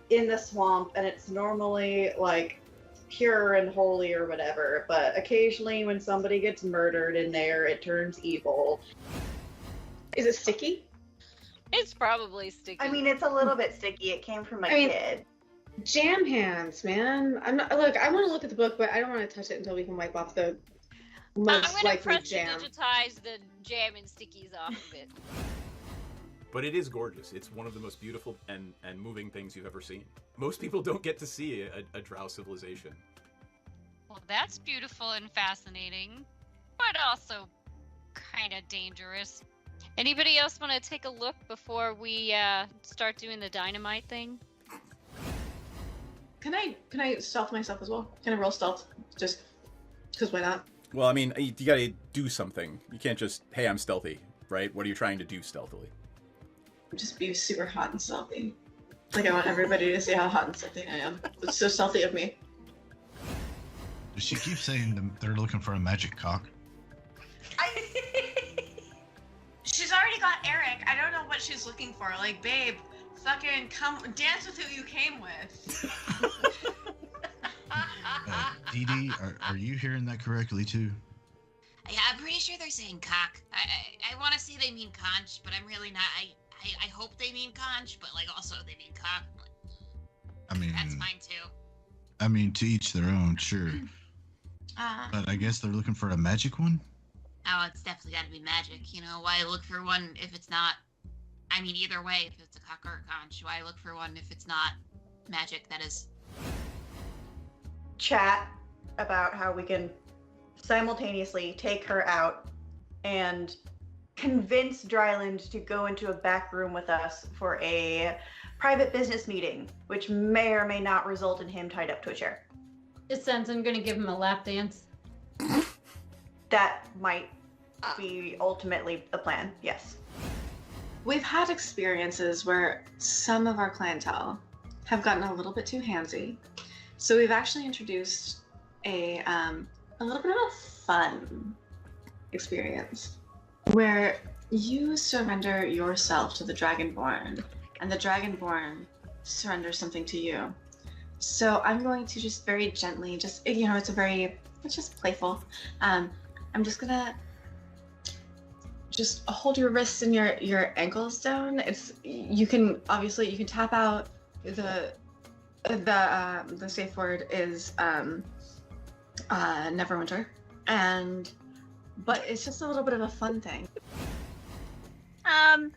the swamp, and it's normally, like, pure and holy or whatever, but occasionally when somebody gets murdered in there, it turns evil. Is it sticky? It's probably sticky. I mean, it's a little bit sticky. It came from a kid. Jam hands, man. I'm not. Look, I want to look at the book, but I don't want to touch it until we can wipe off the most I'm gonna likely press jam. digitize the jam and stickies off of it. But it is gorgeous. It's one of the most beautiful and moving things you've ever seen. Most people don't get to see a drow civilization. Well, that's beautiful and fascinating, but also kind of dangerous. Anybody else want to take a look before we start doing the dynamite thing? Can I stealth myself as well? Can I roll stealth? Just because why not? Well, I mean, you gotta do something. You can't just, hey, I'm stealthy, right? What are you trying to do stealthily? Just be super hot and stealthy. Like, I want everybody to see how hot and stealthy I am. It's so stealthy of me. She keeps saying they're looking for a magic cock. She's already got Eric. I don't know what she's looking for. Like, babe, fucking come dance with who you came with. Dee Dee, are you hearing that correctly too? Yeah, I'm pretty sure they're saying cock. I want to say they mean conch, but I'm really not. I hope they mean conch, but like also they mean cock. I mean, that's fine too. I mean, to each their own, sure. But I guess they're looking for a magic one? Oh, it's definitely got to be magic. You know, why look for one if it's not? I mean, either way, if it's a cock or a conch, why look for one if it's not magic? That is. Chat about how we can simultaneously take her out and convince Dryland to go into a back room with us for a private business meeting, which may or may not result in him tied up to a chair. Is Sensen gonna give him a lap dance? That might be ultimately the plan, yes. We've had experiences where some of our clientele have gotten a little bit too handsy. So we've actually introduced a little bit of a fun experience where you surrender yourself to the Dragonborn and the Dragonborn surrenders something to you. So I'm going to just very gently, it's just playful. I'm just gonna just hold your wrists and your ankles down. You can tap out. The safe word is Neverwinter, but it's just a little bit of a fun thing. I'm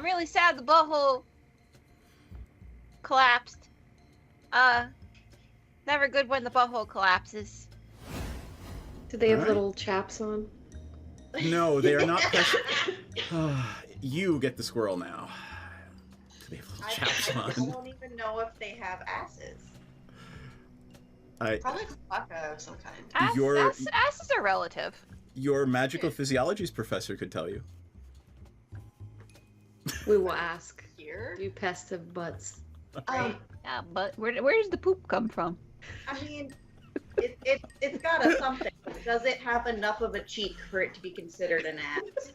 really sad the butthole collapsed. Never good when the butthole collapses. Do they have Alright. little chaps on? No, they are not precious. You get the squirrel now. They have little chaps I on. don't even know if they have asses. Probably Klaka of some kind. Asses are relative. Your magical physiologies professor could tell you. We will ask. Here? You pest of butts. Yeah, but where does the poop come from? I mean, it's got a something. Does it have enough of a cheek for it to be considered an ass?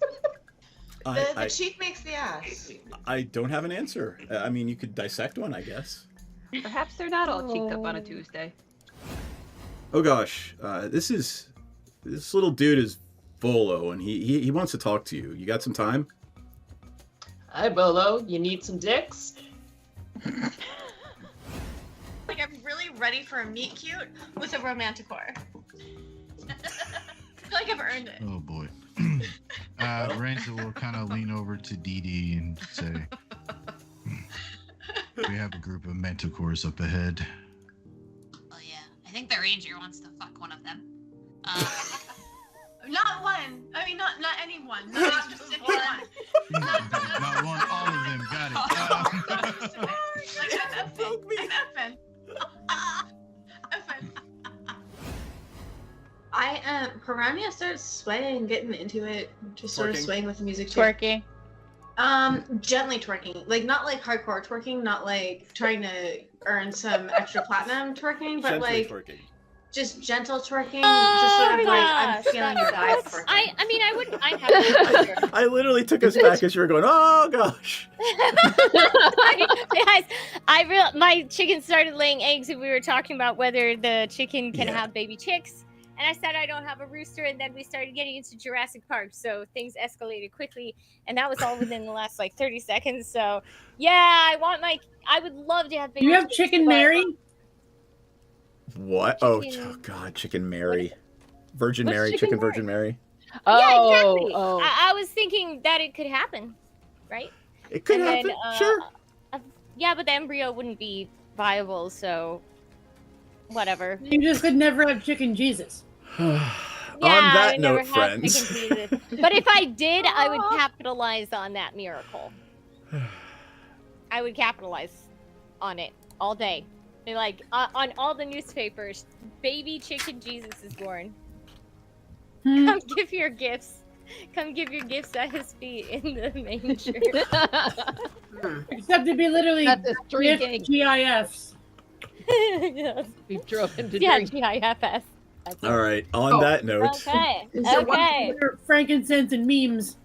The cheek makes the ass. I don't have an answer. I mean, you could dissect one, I guess. Perhaps they're not all cheeked up on a Tuesday. Oh gosh, this little dude is Volo, and he wants to talk to you. You got some time? Hi, Bolo. You need some dicks? Like, I'm really ready for a meet cute with a romanticore. I feel like I've earned it. Oh boy. Ranza will kind of lean over to Dee Dee and say, "We have a group of manticores up ahead." Oh yeah, I think the ranger wants to fuck one of them. Not one. I mean, not anyone. Not just anyone. Not one, all of them. Got it. Like, I'm effing. Piranha starts swaying, getting into it, just sort of swaying with the music too. Twerking. Gently twerking, like not like hardcore twerking, not like trying to earn some extra platinum twerking, but Gently like twerking. just gentle twerking, just sort of like I'm feeling your vibe twerking. I mean, I wouldn't. I have. I literally took us back as you were going, oh gosh. Guys, my chicken started laying eggs, and we were talking about whether the chicken can have baby chicks. And I said I don't have a rooster, and then we started getting into Jurassic Park, so things escalated quickly, and that was all within the last like 30 seconds. So, yeah, I would love to have baby. You have chicks, Chicken but- Mary? What? Oh God, Chicken Mary. Virgin What's Mary, Chicken Chicken Virgin Mary. Yeah, exactly. I was thinking that it could happen, right? It could happen, sure. Yeah, but the embryo wouldn't be viable, so whatever. You just could never have Chicken Jesus. On that I never note, had friends. chicken Jesus. But if I did, I would capitalize on that miracle. I would capitalize on it all day. Like, on all the newspapers, baby chicken Jesus is born. Come give your gifts. Come give your gifts at his feet in the manger. Except it'd be literally GIFs. We drove into GIFs. All right. On that note. Okay. Is there one Okay. for frankincense and memes?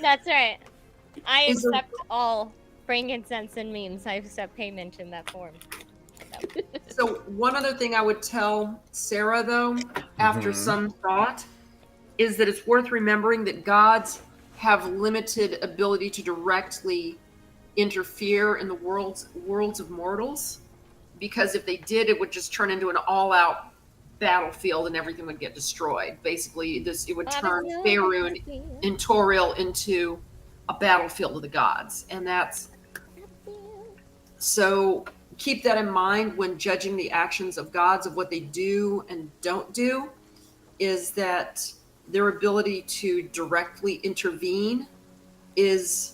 That's right. I Is there- accept all frankincense and memes. I accept payment in that form. So one other thing I would tell Sarah, though, after some thought, is that it's worth remembering that gods have limited ability to directly interfere in the worlds of mortals, because if they did, it would just turn into an all-out battlefield and everything would get destroyed. Basically, it would turn Faerun and Toril into a battlefield of the gods, and that's so. Keep that in mind when judging the actions of gods, of what they do and don't do, is that their ability to directly intervene is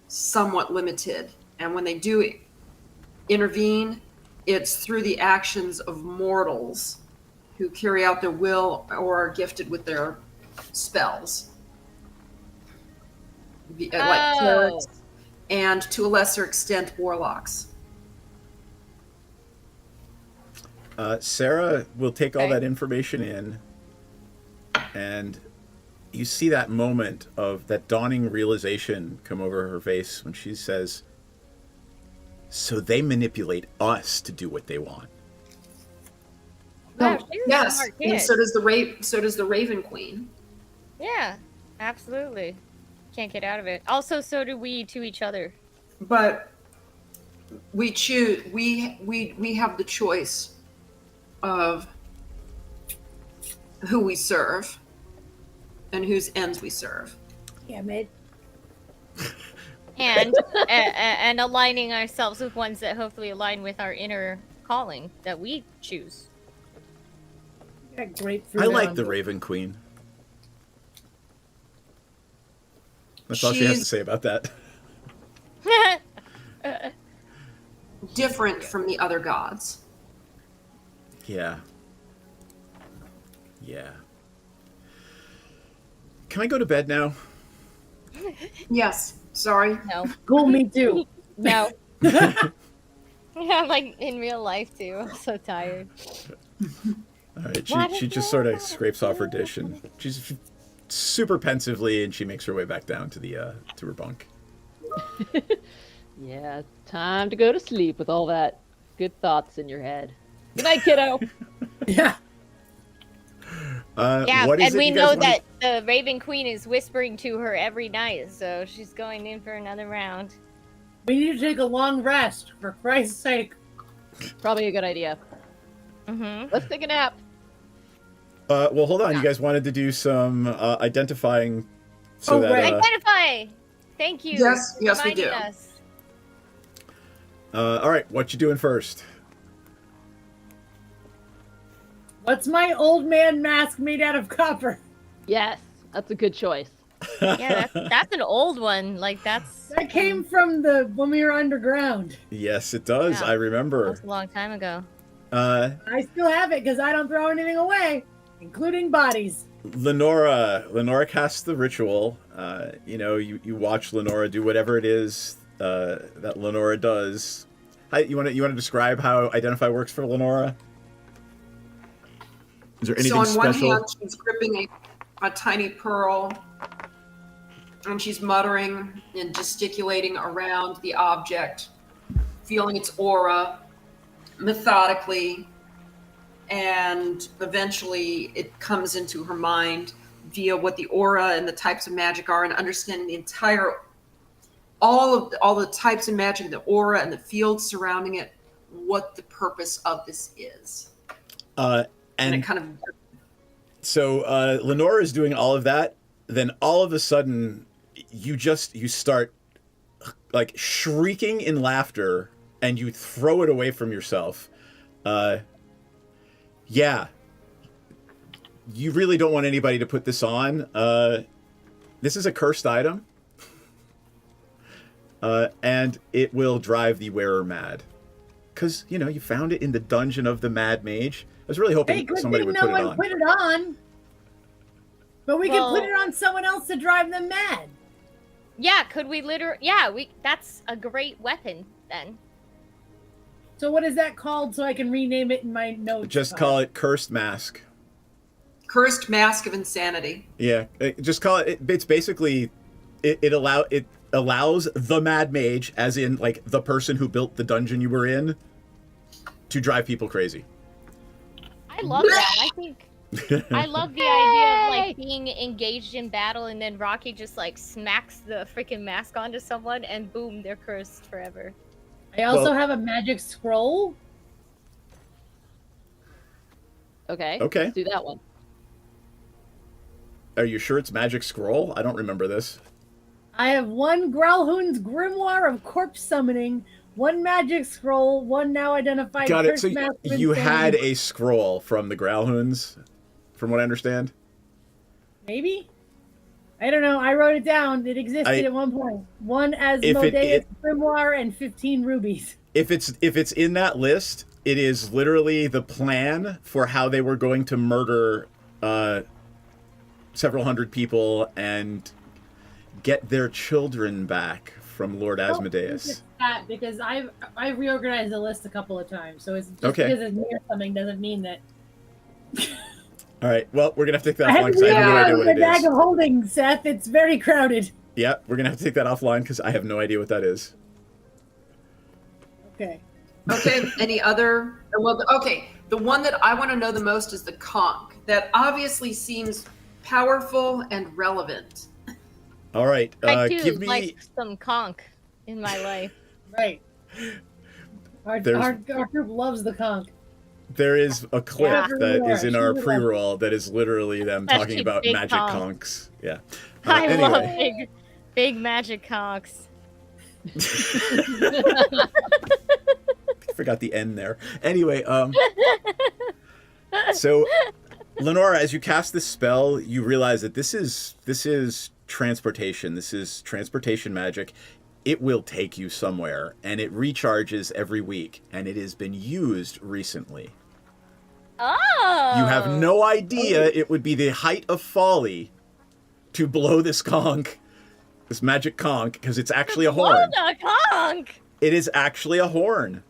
somewhat limited. And when they do intervene, it's through the actions of mortals who carry out their will or are gifted with their spells. Like clerics, and to a lesser extent, warlocks. Sarah will take all that information in, and you see that moment of that dawning realization come over her face when she says, "So they manipulate us to do what they want." Wow, she's a Yes, smart and kid. so does the Raven Queen. Yeah, absolutely. Can't get out of it. Also, so do we to each other. But we choose. We have the choice of who we serve and whose ends we serve. Yeah, mate. And and aligning ourselves with ones that hopefully align with our inner calling that we choose. Grapefruit I like on the it. Raven Queen. That's all she has to She's- say about that. Different from the other gods. Yeah. Yeah. Can I go to bed now? Yes. Sorry. No. Cool, me too. No. Yeah, like in real life too. I'm so tired. All right, she just sort of scrapes off her dish and she's super pensively, and she makes her way back down to the to her bunk. Yeah, time to go to sleep with all that good thoughts in your head. Good night, kiddo. Yeah. Yeah, what is and it we you guys know wanna- that the Raven Queen is whispering to her every night, so she's going in for another round. We need to take a long rest, for Christ's sake. Probably a good idea. Mm-hmm. Let's take a nap. Well, hold on. You guys wanted to do some identifying, so that Identify. Thank you. Yes, we reminding do. us. all right, what you doing first? What's my old man mask made out of copper? Yes, that's a good choice. Yeah, that's an old one. Like that's That came from when we were underground. Yes, it does. Yeah. I remember. a long time ago. I still have it because I don't throw anything away, including bodies. Lenora casts the ritual. You watch Lenora do whatever it is that Lenora does. You want to describe how Identify works for Lenora? Is there anything so on special? one hand, she's gripping a tiny pearl, and she's muttering and gesticulating around the object, feeling its aura methodically, and eventually it comes into her mind via what the aura and the types of magic are, and understanding the entire all the types of magic, the aura and the field surrounding it, what the purpose of this is. And it kind of So Lenora is doing all of that. Then all of a sudden, you start like shrieking in laughter, and you throw it away from yourself. Yeah. You really don't want anybody to put this on. This is a cursed item. And it will drive the wearer mad. Because, you found it in the dungeon of the Mad Mage. I was really hoping somebody would put it on. Put it on. But we can put it on someone else to drive them mad. Yeah, could we literally? Yeah, that's a great weapon then. So what is that called so I can rename it in my notes? Just call it Cursed Mask. Cursed Mask of Insanity. Yeah, just call it. It's basically, it allows the Mad Mage, as in like the person who built the dungeon you were in, to drive people crazy. I love that. I love the idea of like being engaged in battle and then Rocky just like smacks the freaking mask onto someone and boom, they're cursed forever. I also have a magic scroll. Okay. Okay. Let's do that one. Are you sure it's Magic Scroll? I don't remember this. I have one Growlhound's Grimoire of Corpse Summoning, one magic scroll, one now identified. Got it. So Mask of you Insanity. had a scroll from the Growlhounds, from what I understand. Maybe? I don't know. I wrote it down. It existed at one point. One Asmodeus Grimoire and 15 rubies. If it's in that list, it is literally the plan for how they were going to murder several hundred people and get their children back from Lord Asmodeus. That because I've reorganized the list a couple of times, so it's just Okay. because it's near something doesn't mean that. All right. Well, we're gonna have to take that I offline have because I have no idea what it the bag is. of holding, Seth. It's very crowded. Yeah, we're gonna have to take that offline because I have no idea what that is. Okay. Okay. Any other? Well, okay. The one that I want to know the most is the conch. That obviously seems powerful and relevant. All right. I do Give me. like some conch in my life. Right. Our group loves the conch. There is a clip Yeah. that is in our She pre-roll that is literally them That's talking a about big magic conch. conchs. Yeah. I Anyway. love big magic conchs. Forgot the end there. Anyway, so Lenora, as you cast this spell, you realize that this is transportation. This is transportation magic. It will take you somewhere, and it recharges every week, and it has been used recently. Oh. You have no idea it would be the height of folly to blow this conch This magic conch, because it's actually a horn. Blow the conch! It is actually a horn.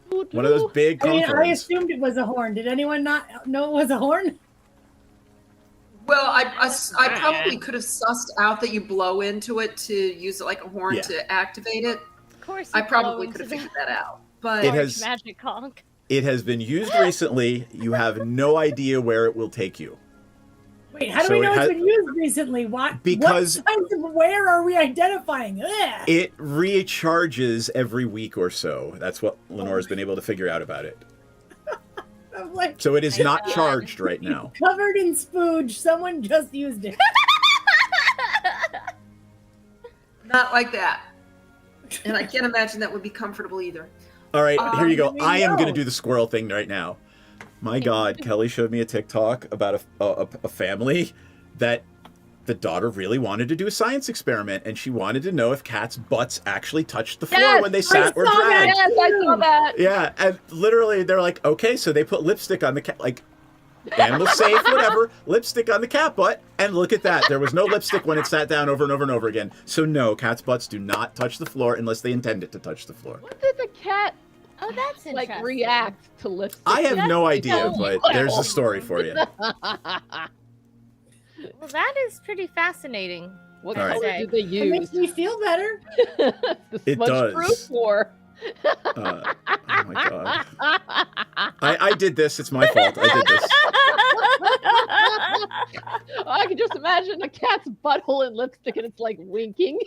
One of those big conch I horns. assumed it was a horn. Did anyone not know it was a horn? Well, I probably could have sussed out that you blow into it to use it like a horn to activate it. Of course, I probably could have figured that out. But It has- magic conch. It has been used recently. You have no idea where it will take you. Wait, how do So we know it it's has- been used recently? Because- what kinds of where are we identifying? Ugh. It recharges every week or so. That's what Lenore's been able to figure out about it. I'm like, So it is not charged right now. covered in spooge. Someone just used it. not like that. And I can't imagine that would be comfortable either. All right, here you go. let me I am going to know. do the squirrel thing right now. My God, Kelly showed me a TikTok about a family that the daughter really wanted to do a science experiment, and she wanted to know if cats' butts actually touched the floor when they sat or dragged. Yes, I saw that. Yeah, and literally they're like, okay, so they put lipstick on the cat, like, animal safe, whatever, lipstick on the cat butt, and look at that. There was no lipstick when it sat down over and over and over again. So no, cats' butts do not touch the floor unless they intend it to touch the floor. When did the cat Oh, that's like interesting. react to lipstick? I have no That's idea, so but there's a story for you. Well, that is pretty fascinating. What All right. color did they It use? makes me feel better. The It smudge proof does. floor. Oh my God. I did this. It's my fault. I did this. I can just imagine a cat's butthole in lipstick and it's like winking.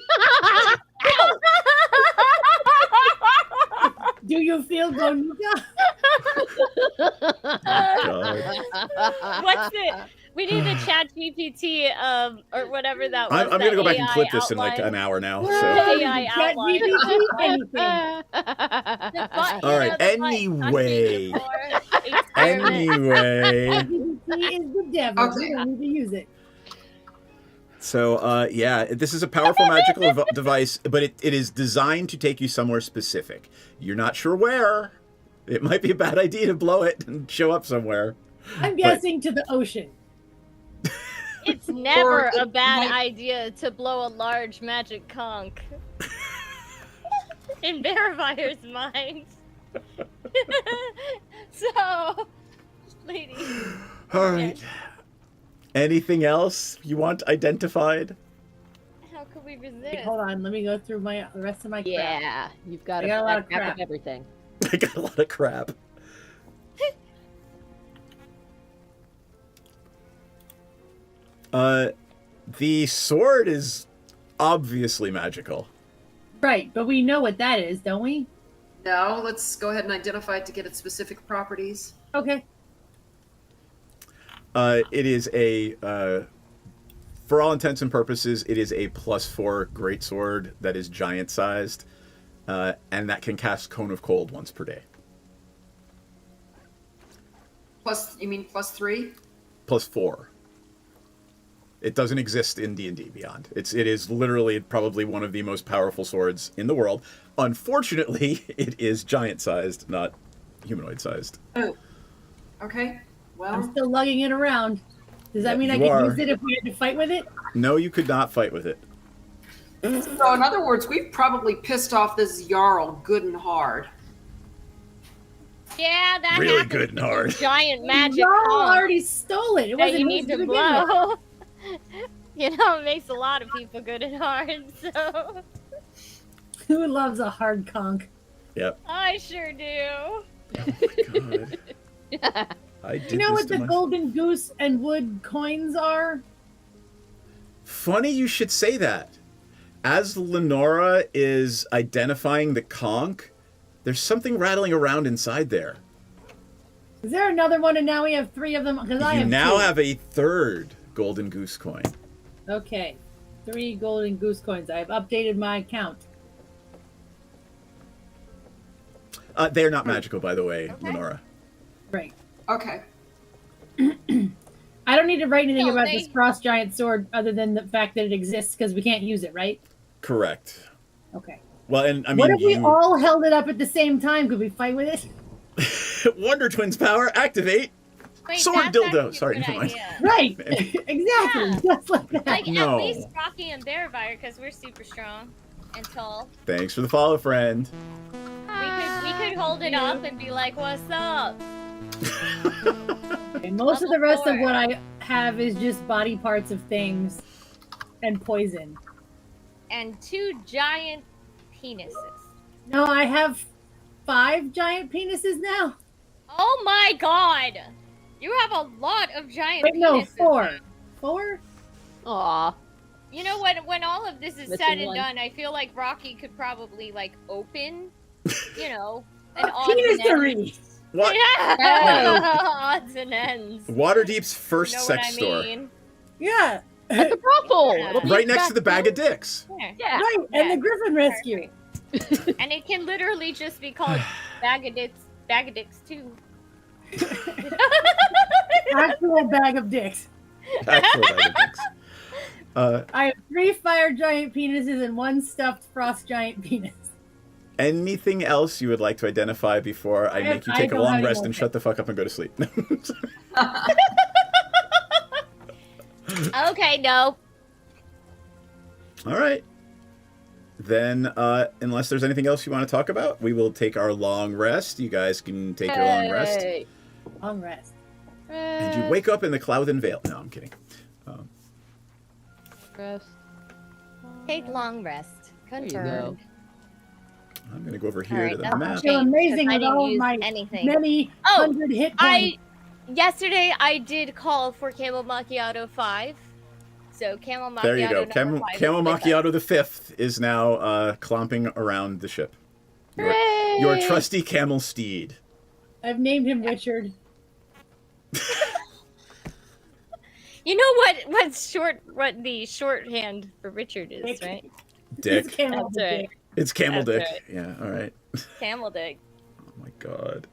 Do you feel Gonika? What's it? We need the chat GPT or whatever that was. I'm going to go back and AI clip this in like outline. an hour now. The So. AI Chat outline. GPT, anything. All right. Anyway. Anyway. GPT is the devil. Okay. We don't need to use it. So, yeah, this is a powerful magical device, but it is designed to take you somewhere specific. You're not sure where. It might be a bad idea to blow it and show up somewhere. I'm guessing to the ocean. It's never Or a it bad might- idea to blow a large magic conch. In Bearfire's mind. So, ladies. All right. Anything else you want identified? How could we resist? Wait, hold on, let me go through the rest of my crap. Yeah, you've got I got a lot of back crap. of everything. I got a lot of crap. The sword is obviously magical. Right, but we know what that is, don't we? No, let's go ahead and identify it to get its specific properties. Okay. It is for all intents and purposes, it is a +4 greatsword that is giant-sized, and that can cast Cone of Cold once per day. Plus, you mean +3? +4. It doesn't exist in D&D Beyond. It is literally probably one of the most powerful swords in the world. Unfortunately, it is giant-sized, not humanoid-sized. Oh. Okay. Well, I'm still lugging it around. Does that mean I You can are. use it if we had to fight with it? No, you could not fight with it. so in other words, we've probably pissed off this Jarl good and hard. Yeah, that Really happens good and with your hard. Giant magic Jarl conch already stole it. It that wasn't you his need to begin with. blow. You know, it makes a lot of people good and hard, so Who loves a hard conch? Yep. I sure do. God. I did You know this what to the my- golden goose and wood coins are? Funny you should say that. As Lenora is identifying the conch, there's something rattling around inside there. Is there another one and now we have 3 of them? Because I You have now 2. have a third golden goose coin. Okay. 3 golden goose coins. I have updated my count. They're not magical, by the way, Lenora. Right. Okay. I don't need to write anything No, about they- this frost giant sword other than the fact that it exists because we can't use it, right? Correct. Okay. Well, and I mean, what if we you... all held it up at the same time? Could we fight with it? Wonder Twins power, activate! Wait, Sword that's dildo. actually Sorry, a good never mind. idea. Right. Exactly. Just like that. Like No. at least Rocky and Bearfire, because we're super strong and tall. Thanks for the follow, friend. We could hold it up and be like, "What's up?" And most of the rest of what I have is just body parts of things and poison. And 2 giant penises. No, I have 5 giant penises now. Oh my god! You have a lot of giant Wait, no, penises. 4. now. 4? Aw. You know what? When all of this is Missing said and one. done, I feel like Rocky could probably like open, you know, an A odds and penistery. ends. What? Yeah, odds and ends. Waterdeep's first You know sex what I store. mean? Yeah. At the brothel. Yeah. It'll be Right next back to the bag of dicks. Yeah. Right, and the Griffin Rescue. And it can literally just be called Bag of Dicks 2. Actual bag of dicks. Actual bag of dicks. I have 3 fire giant penises and 1 stuffed frost giant penis. Anything else you would like to identify before I make you I take a don't long have rest any and more shut the fuck up and go to sleep? Okay, no. All right. Then, unless there's anything else you want to talk about, we will take our long rest. You guys can take your long rest. Hey. Long rest. And you wake up in the Clouthen Vale. No, I'm kidding. Rest. Take long rest. There you Confirmed. go. I'm going to go over here Alright, to the that's map. I feel amazing I with didn't all of use my anything. many hundred hit points. Yesterday I did call for Camel Macchiato 5. So Camel Macchiato There you go. number 5 is Camel with us. Macchiato the 5th is now clomping around the ship. Your trusty camel steed. I've named him Richard. You know what the shorthand for Richard is, right? Dick. It's Camel That's right. Dick. It's Camel That's Dick. right. Yeah, all right. Camel Dick. Oh my god.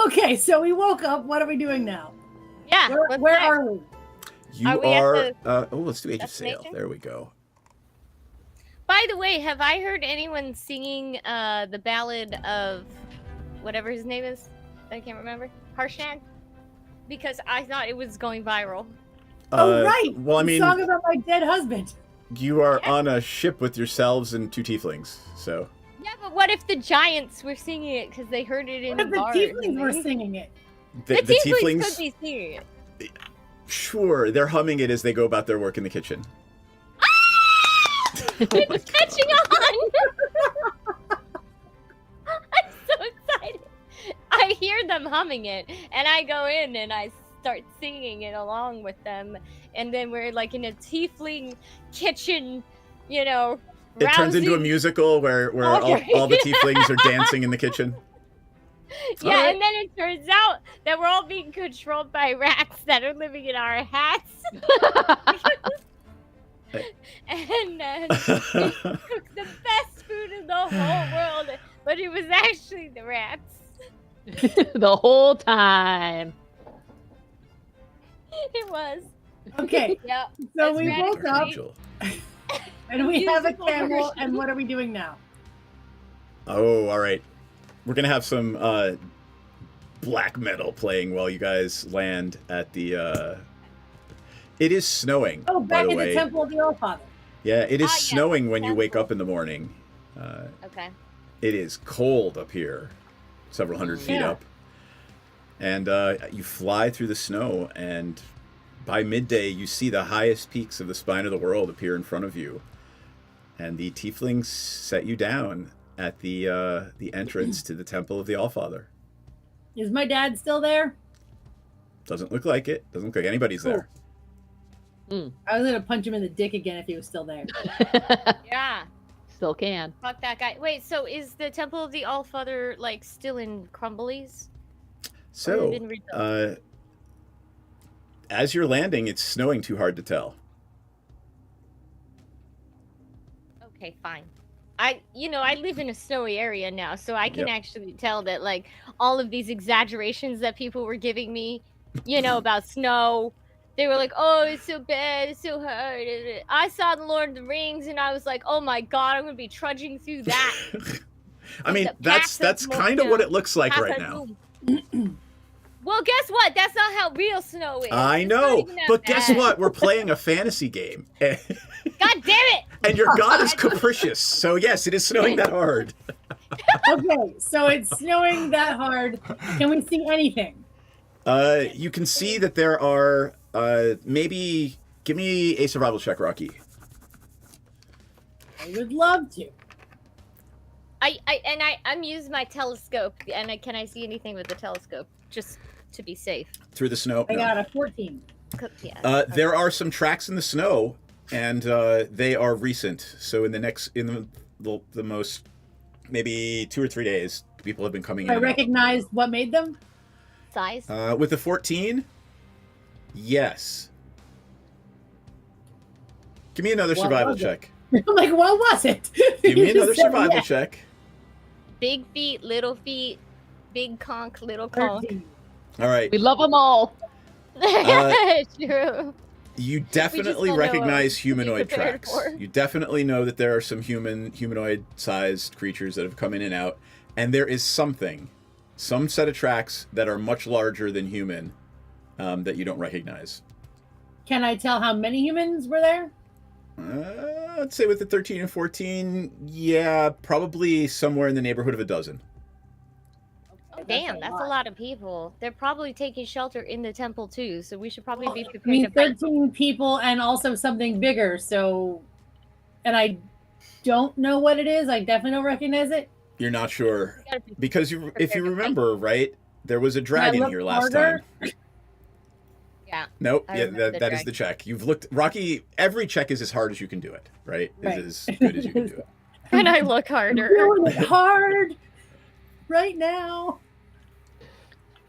Okay, so we woke up. What are we doing now? Yeah. Where are we? You Are we at are. Oh, let's do Age of Sail. destination? There we go. By the way, have I heard anyone singing the ballad of whatever his name is? I can't remember. Harshnag? Because I thought it was going viral. Oh, right. Well, I The mean, song about my dead husband. you are on a ship with yourselves and 2 tieflings, so. Yeah, but what if the giants were singing it because they heard it in What if the bars? tieflings were singing it? The Tieflings tieflings, could be singing it. sure, they're humming it as they go about their work in the kitchen. It's catching on! I'm so excited. I hear them humming it, and I go in and I start singing it along with them, and then we're like in a tiefling kitchen, you know. It turns into a rousing- musical where Okay. all the tieflings are dancing in the kitchen. Yeah, Alright. and then it turns out that we're all being controlled by rats that are living in our hats. And they cook the best food in the whole world, but it was actually the rats. The whole time. It was. Okay, Yep. so that's we woke up Angel. and we have a Musical camel. version. And what are we doing now? Oh, all right. We're gonna have some black metal playing while you guys land at the. It is snowing. Oh, by back the at way. the Temple of the Allfather. Yeah, it is Ah, yes, snowing when you wake temple. up in the morning. Okay. It is cold up here, several hundred feet Yeah. up, and you fly through the snow. And by midday, you see the highest peaks of the spine of the world appear in front of you, and the tieflings set you down at the entrance to the Temple of the Allfather. Is my dad still there? Doesn't look like it. Doesn't look like anybody's there. I was gonna punch him in the dick again if he was still there. Yeah. Still can. Fuck that guy. Wait, so is the Temple of the Allfather like still in Crumblies? So, been rebuilt? as you're landing, it's snowing too hard to tell. Okay, fine. I live in a snowy area now, so I can Yep. actually tell that like all of these exaggerations that people were giving me, about snow, they were like, "Oh, it's so bad, it's so hard." I saw the Lord of the Rings, and I was like, "Oh my god, I'm gonna be trudging through that." I mean, that's kind of what it looks like right now. Well, guess what? That's not how real snow is. I know, but guess what? We're playing a fantasy game. God damn it! And your god is capricious, so yes, it is snowing that hard. Okay, so it's snowing that hard. Can we see anything? You can see that there are maybe. Give me a survival check, Rocky. I would love to. I'm using my telescope, and can I see anything with the telescope, just to be safe? Through the snow. I got a 14. Yeah. There are some tracks in the snow, and they are recent. So in the most maybe 2 or 3 days, people have been coming in. I recognized what made them. Size. With the 14, yes. Give me another survival check. I'm like, what was it? Give me another survival check. Big feet, little feet, big conch, little conch. All right. We love them all. True. You definitely recognize humanoid tracks. You definitely know that there are some humanoid-sized creatures that have come in and out, and there is some set of tracks that are much larger than human that you don't recognize. Can I tell how many humans were there? I'd say with the 13 and 14, yeah, probably somewhere in the neighborhood of a dozen. Damn, that's a lot of people. They're probably taking shelter in the temple too, so we should probably be prepared. I mean, 13 people and also something bigger. So, and I don't know what it is. I definitely don't recognize it. You're not sure because if you remember, right, there was a dragon here last time. Yeah. Nope. Yeah, that is the check. You've looked, Rocky. Every check is as hard as you can do it. Right? Is as good as you can do it. And I look harder. Doing it hard right now.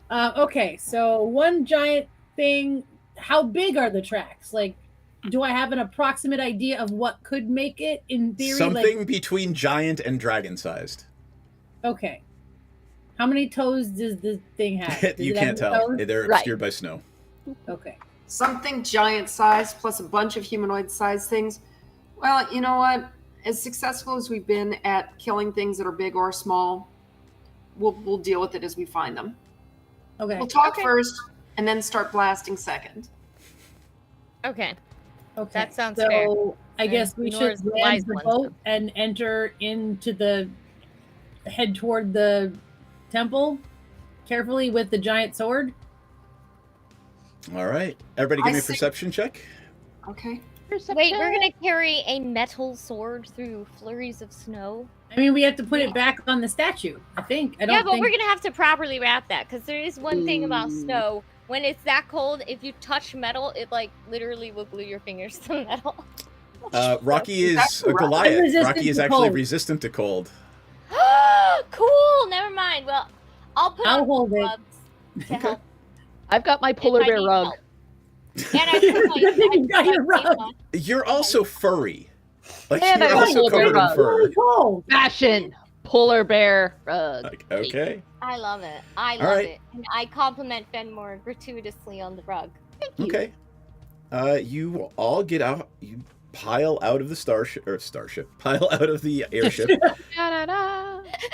Okay, so one giant thing. How big are the tracks? Like, do I have an approximate idea of what could make it in theory? Something between giant and dragon-sized. Okay. How many toes does the thing have? You can't tell. They're obscured by snow. Okay. Something giant size plus a bunch of humanoid sized things. Well, you know what? As successful as we've been at killing things that are big or small, we'll deal with it as we find them. Okay. We'll talk first and then start blasting second. Okay. Okay. That sounds fair. So I guess we should land the boat and enter into head toward the temple carefully with the giant sword. All right. Everybody give me a perception check. Okay. Wait, we're gonna carry a metal sword through flurries of snow? I mean, we have to put it back on the statue, I think. But we're gonna have to properly wrap that, because there is one thing about snow. When it's that cold, if you touch metal, it like literally will glue your fingers to metal. Rocky is a Goliath. Rocky is actually resistant to cold. Cool. Never mind. Well, I'll hold it to help. I've got my polar bear rug. And I got your rug. You're also furry. Like, And you're I got also polar bear covered in fur. Cool. Fashion polar bear rug. Like, okay. I love it. I All love right. it. And I compliment Fenmore gratuitously on the rug. Thank you. Okay. You all get out. You pile out of the pile out of the airship.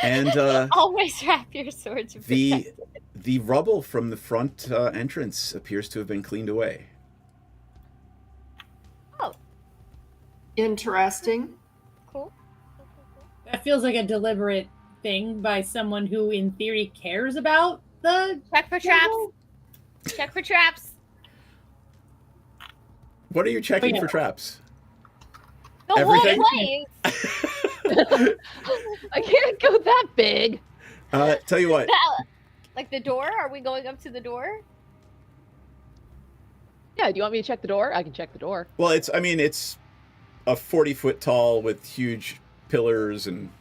And always wrap your sword to protect it. The rubble from the front entrance appears to have been cleaned away. Oh. Interesting. Cool. That feels like a deliberate thing by someone who, in theory, cares about the check for traps. Check for traps. What are you checking for traps? The Everything? whole place. I can't go that big. Tell you what. Like the door? Are we going up to the door? Yeah, do you want me to check the door? I can check the door. Well, it's a 40-foot tall with huge pillars and...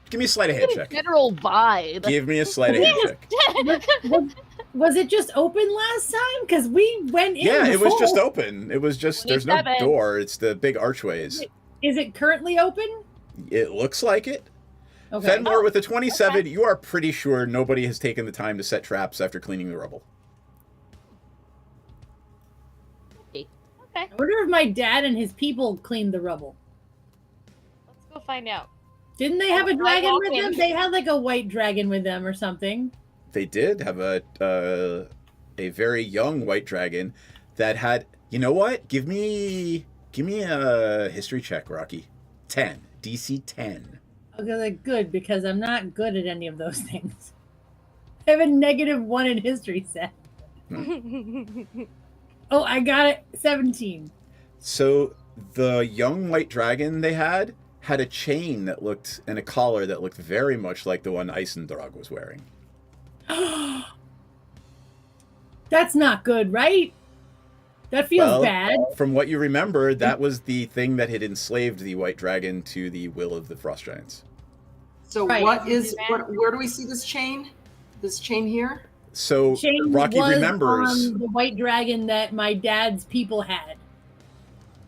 Give me a sleight of hand check. General vibe. Give me a sleight of hand check. Was it just open last time? Because we went in. Yeah, it was before. just open. It was just, there's no door. It's the big archways. Is it currently open? It looks like it. Okay. Fenmore, with a 27, you are pretty sure nobody has taken the time to set traps after cleaning the rubble. Okay. I wonder if my dad and his people cleaned the rubble. Let's go find out. Didn't they have a dragon with them? They had like a white dragon with them or something. They did have a very young white dragon that had. You know what? Give me a history check, Rocky. 10. DC 10. Okay, like good, because I'm not good at any of those things. I have a -1 in history set. Oh, I got it. 17. So the young white dragon they had a chain that looked and a collar that looked very much like the one Eisendrag was wearing. That's not good, right? That feels bad. From what you remember, that was the thing that had enslaved the white dragon to the will of the frost giants. So where do we see this chain? This chain here? So chain Rocky was remembers on the white dragon that my dad's people had.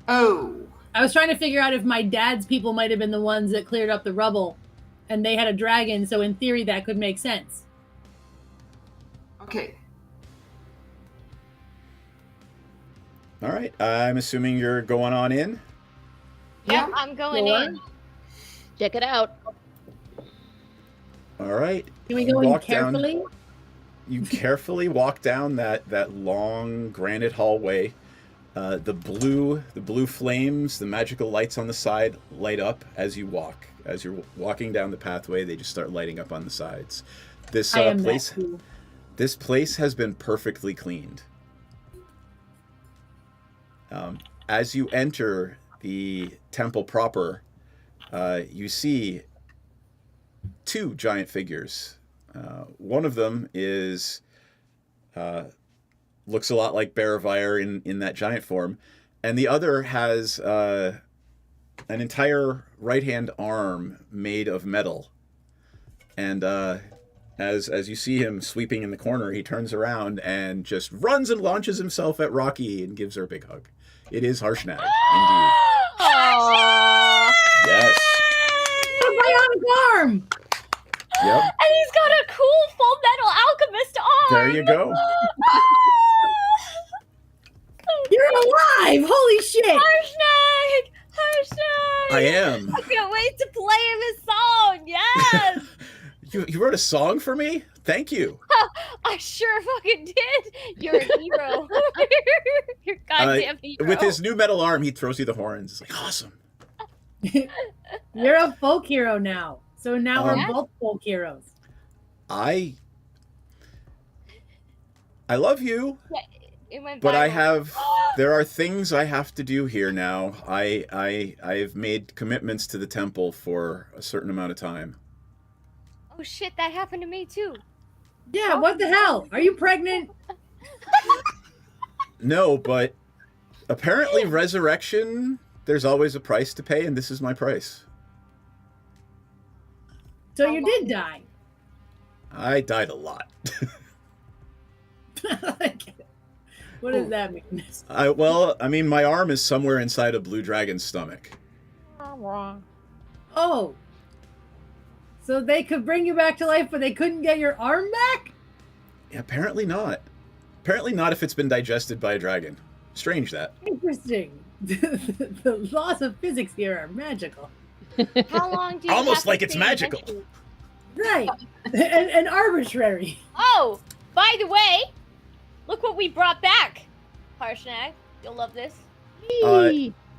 Oh. I was trying to figure out if my dad's people might have been the ones that cleared up the rubble and they had a dragon, so in theory that could make sense. Okay. All right, I'm assuming you're going on in? Yep, I'm going in. Check it out. All right. Can we go in carefully? You carefully walk down that long granite hallway. The blue flames, the magical lights on the side light up as you walk. As you're walking down the pathway, they just start lighting up on the sides. This place has been perfectly cleaned. As you enter the temple proper, you see two giant figures. One of them is looks a lot like Beravire in that giant form, and the other has an entire right-hand arm made of metal. And as you see him sweeping in the corner, he turns around and just runs and launches himself at Rocky and gives her a big hug. It is Harshnag, indeed. Aww. Yes. A bionic arm. Yep. And he's got a cool full metal alchemist arm. There you go. You're alive! Holy shit! Harshnag! Harshnag! I am. I can't wait to play him his song. Yes. You wrote a song for me? Thank you. I sure fucking did. You're a hero. You're goddamn hero. With his new metal arm, he throws you the horns. It's like, awesome. You're a folk hero now. So now we're Yeah. both folk heroes. I love you, Yeah, it went but viral. there are things I have to do here now. I've made commitments to the temple for a certain amount of time. Oh shit, that happened to me too. Yeah, what the hell? Are you pregnant? No, but apparently resurrection, there's always a price to pay, and this is my price. So you did die. I died a lot. What does that mean? I mean, my arm is somewhere inside a blue dragon's stomach. Oh. So they could bring you back to life, but they couldn't get your arm back? Yeah, apparently not. Apparently not if it's been digested by a dragon. Strange that. Interesting. The laws of physics here are magical. How long do you Almost have to like it's stay magical. infected? Right. and arbitrary. Oh, by the way, look what we brought back. Harshnag, you'll love this.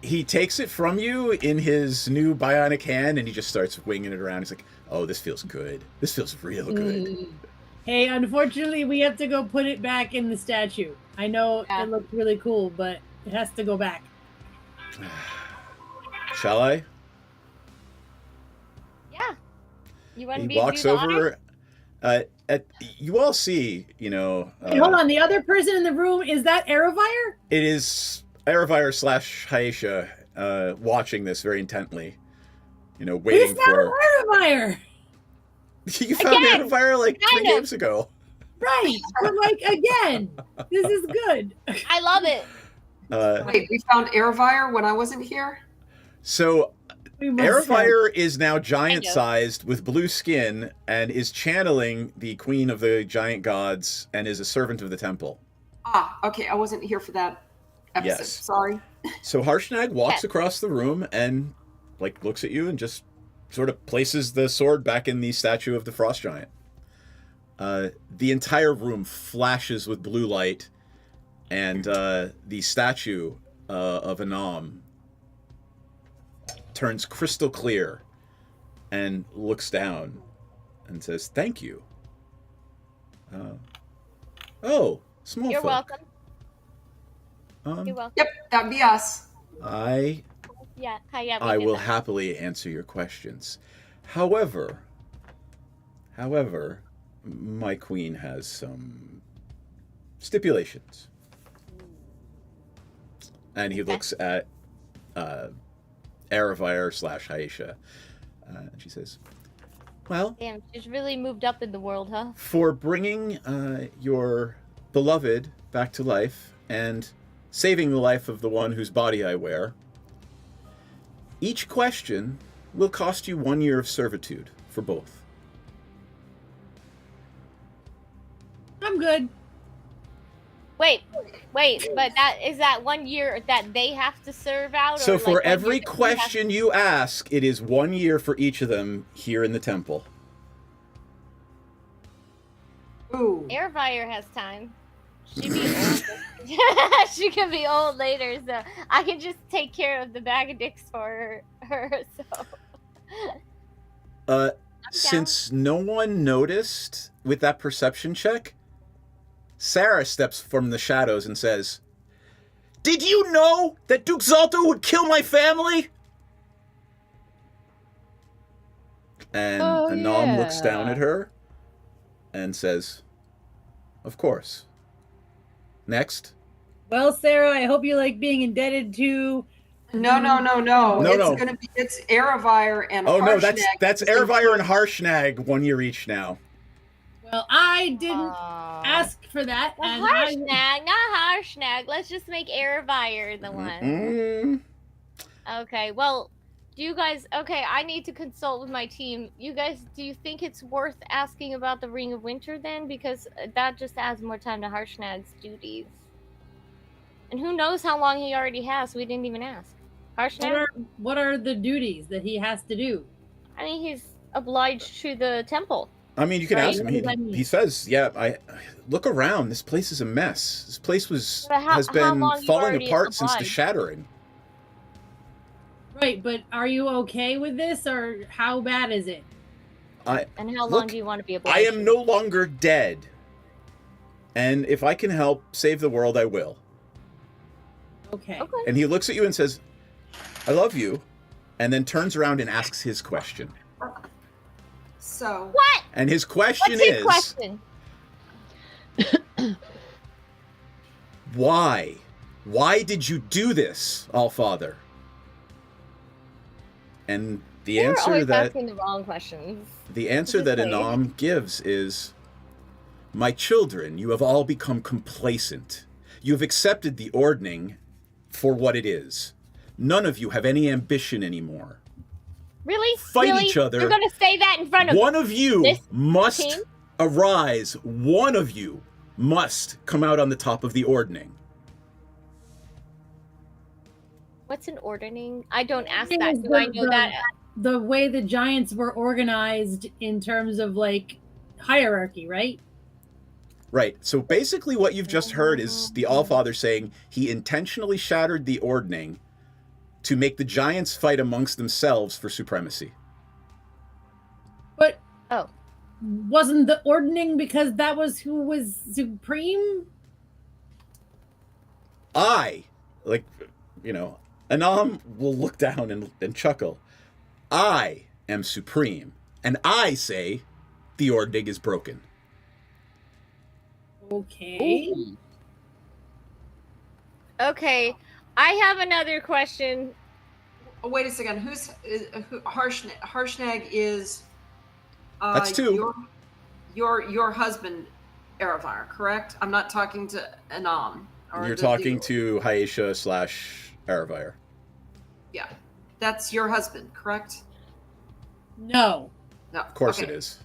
He takes it from you in his new bionic hand, and he just starts winging it around. He's like, oh, this feels good. This feels real good. Hey, unfortunately, we have to go put it back in the statue. I know it looks really cool, but it has to go back. Shall I? Yeah. You want to He be walks do the honors? over. You all see, Hey, hold on. The other person in the room, is that Eravire? It is Eravire / Haisha watching this very intently. Waiting It's not for. Eravire! You found Again, Eravire like 3 kind of. games ago. Right. But again, this is good. I love it. Wait, we found Airvire when I wasn't here? So We must Eravire is now giant-sized with blue skin and is channeling the queen of the giant gods and is a servant of the temple. Ah, okay. I wasn't here for that episode. Yes. Sorry. So Harshnag walks Yes. across the room and looks at you and just sort of places the sword back in the statue of the frost giant. The entire room flashes with blue light, and the statue of Anam turns crystal clear and looks down and says, "Thank you." Oh, small You're folk. welcome. You're welcome. Yep, that'd be us. I Yeah. Hi. I will happily answer your questions. However, my queen has some stipulations. And he looks at Aravire / Haisha, and she says, "Well, Damn, she's really moved up in the world, huh? for bringing your beloved back to life and saving the life of the one whose body I wear, each question will cost you 1 year of servitude for both." I'm good. Wait, but is that 1 year that they have to serve out? So or for like every question you ask, it is 1 year for each of them here in the temple. Ooh. Airfire has time. She'd be old. She can be old later, so I can just take care of the bag of dicks for her. So. Since no one noticed with that perception check, Sarah steps from the shadows and says, "Did you know that Duke Zalto would kill my family?" And Anam looks down at her and says, "Of course. Next." Well, Sarah, I hope you like being indebted to. No. No. It's Aravire and Oh no, Harshnag. that's Aravire and Harshnag, 1 year each now. Well, I didn't ask for that. Well, and Harshnag, not Harshnag. Let's just make Airfire the one. Okay, well, do you guys... Okay, I need to consult with my team. You guys, do you think it's worth asking about the Ring of Winter then? Because that just adds more time to Harshnag's duties. And who knows how long he already has? We didn't even ask. Harshnag? What are the duties that he has to do? I mean, he's obliged to the temple. I mean, you can Right. ask him. He says, "Yeah, I look around. This place is a mess. This place has been falling apart since the shattering." Right, but are you okay with this, or how bad is it? And how long do you want to be obliged? I am no longer dead, and if I can help save the world, I will. Okay. And he looks at you and says, "I love you," and then turns around and asks his question. So what? And his question What's his is, question? Why? Why did you do this, Allfather? And the You're answer always that asking the wrong questions. the answer that Anam gives is, "My children, you have all become complacent. You have accepted the ordning for what it is. None of you have any ambition anymore. Really? Fight Really? each other. You're gonna say that in front of One of you this must team? arise. One of you must come out on the top of the ordning." What's an ordering? I don't ask that. Do I know that? The way the giants were organized in terms of like hierarchy, right? Right. So basically what you've just heard is the Allfather saying he intentionally shattered the ordning to make the giants fight amongst themselves for supremacy. But oh, wasn't the ordning because that was who was supreme? Anam will look down and chuckle. I am supreme, and I say the ordning is broken. Okay. Ooh. Okay, I have another question. Oh, wait a second. Harshnag is That's two. Your husband, Aravire, correct? I'm not talking to Anam. You're talking to Haisha / Aravire. Yeah. That's your husband, correct? No. No. Of course it is.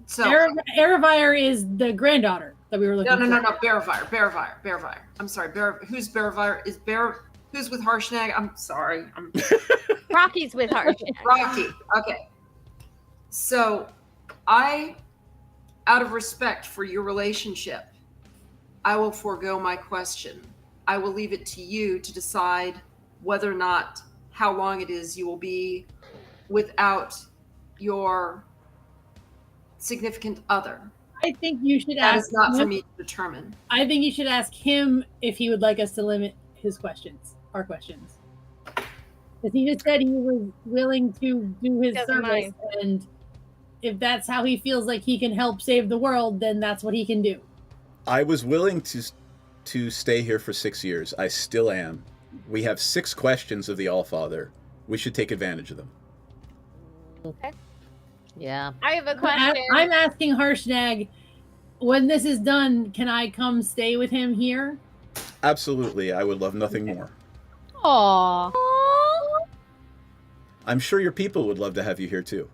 So Aravire is the granddaughter that we were looking for. No. Bearvire. I'm sorry. Who's Bearvire? Who's with Harshnag? I'm sorry. Rocky's with Harshnag. Rocky. Okay. So, out of respect for your relationship, I will forego my question. I will leave it to you to decide whether or not how long it is you will be without your significant other. I think you should That ask. is not for him- me to determine. I think you should ask him if he would like us to limit his questions, our questions. Because he just said he was willing to do his Doesn't service, mind. and if that's how he feels like he can help save the world, then that's what he can do. I was willing to stay here for 6 years. I still am. We have 6 questions of the Allfather. We should take advantage of them. Okay. Yeah. I have a question. I'm asking Harshnag, when this is done, can I come stay with him here? Absolutely. I would love nothing more. Aww. I'm sure your people would love to have you here too.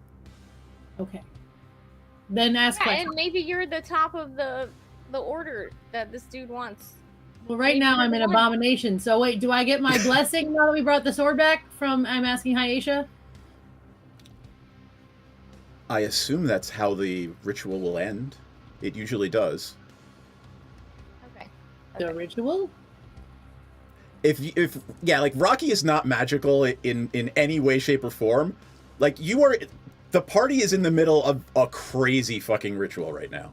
Okay. Then ask Yeah, questions. and maybe you're the top of the order that this dude wants. Well, right now I'm an abomination. So wait, do I get my blessing now that we brought the sword back from I'm asking Hyasha? I assume that's how the ritual will end. It usually does. Okay. The ritual? If like Rocky is not magical in any way, shape, or form. Like the party is in the middle of a crazy fucking ritual right now.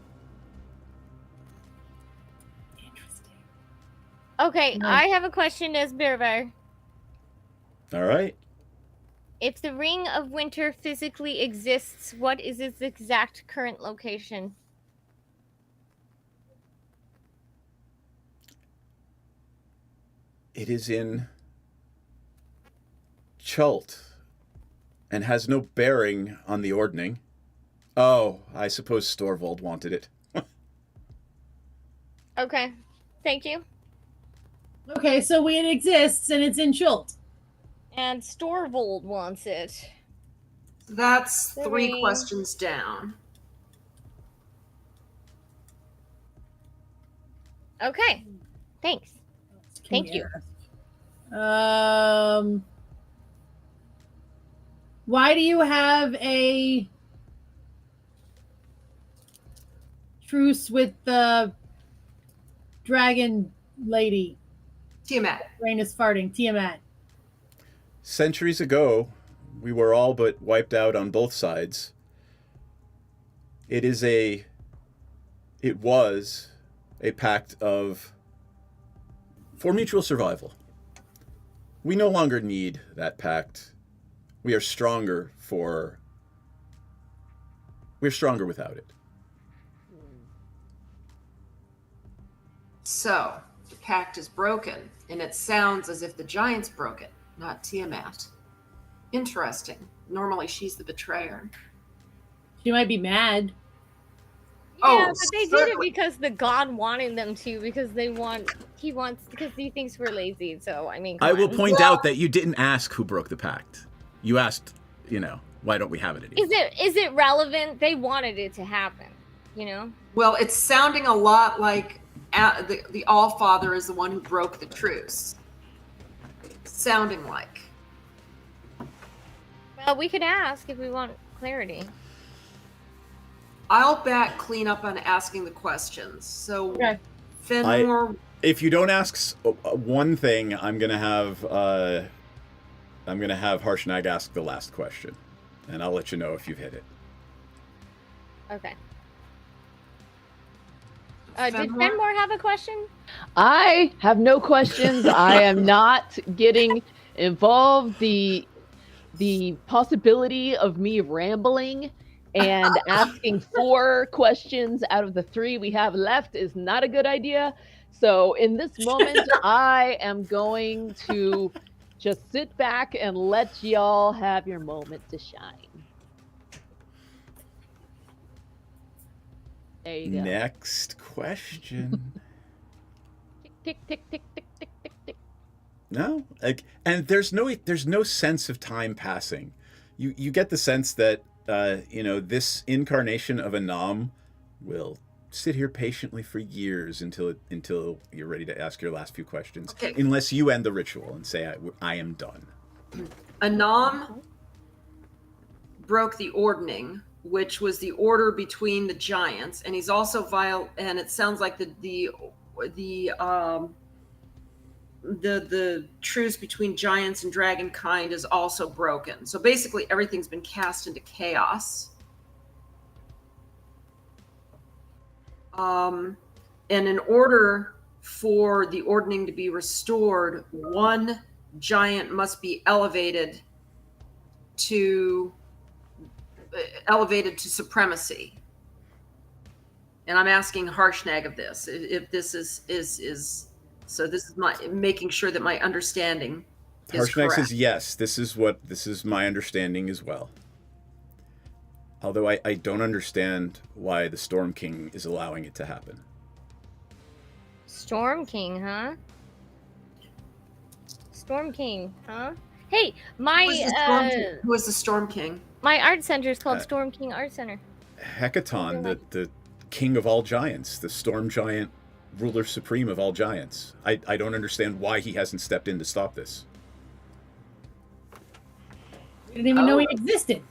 Okay, I have a question as Birvar. All right. If the Ring of Winter physically exists, what is its exact current location? It is in Chult and has no bearing on the ordning. Oh, I suppose Storvold wanted it. Okay, thank you. Okay, so it exists and it's in Schult. And Storvold wants it. That's 3 Three. questions down. Okay, thanks. Thank you. Why do you have a truce with the dragon lady? Tiamat. Rain is farting. Tiamat. Centuries ago, we were all but wiped out on both sides. It was a pact for mutual survival. We no longer need that pact. We are stronger without it. So, the pact is broken, and it sounds as if the giants broke it, not Tiamat. Interesting. Normally she's the betrayer. She might be mad. Yeah, but they did it because the god wanted them to, because because he thinks we're lazy, so I mean, I will come on. point out that you didn't ask who broke the pact. You asked, why don't we have it anymore? Is it relevant? They wanted it to happen, Well, it's sounding a lot like the Allfather is the one who broke the truce. Sounding like. Well, we could ask if we want clarity. I'll back clean up on asking the questions. So, okay. Fenmore. If you don't ask one thing, I'm gonna have Harshnag ask the last question, and I'll let you know if you've hit it. Okay. Did Fenmore have a question? I have no questions. I am not getting involved. The possibility of me rambling and asking 4 questions out of the 3 we have left is not a good idea. So in this moment, I am going to just sit back and let y'all have your moment to shine. There you go. Next question. Tick, tick, tick, tick, tick, tick, tick. No, and there's no sense of time passing. You get the sense that this incarnation of Anam will sit here patiently for years until you're ready to ask your last few questions. Okay. Unless you end the ritual and say, I am done. Anam broke the ordning, which was the order between the giants, and he's also and it sounds like the truce between giants and dragonkind is also broken. So basically everything's been cast into chaos. And in order for the ordning to be restored, one giant must be elevated to supremacy. And I'm asking Harshnag of this, if this is so this is my making sure that my understanding is Harshnag correct. says yes, this is my understanding as well. Although I don't understand why the Storm King is allowing it to happen. Storm King, huh? Storm King, huh? Hey, Who is the Storm King? My art center is called Storm King Art Center. Hecaton, the king of all giants, the storm giant, ruler supreme of all giants. I don't understand why he hasn't stepped in to stop this. We didn't even know he existed.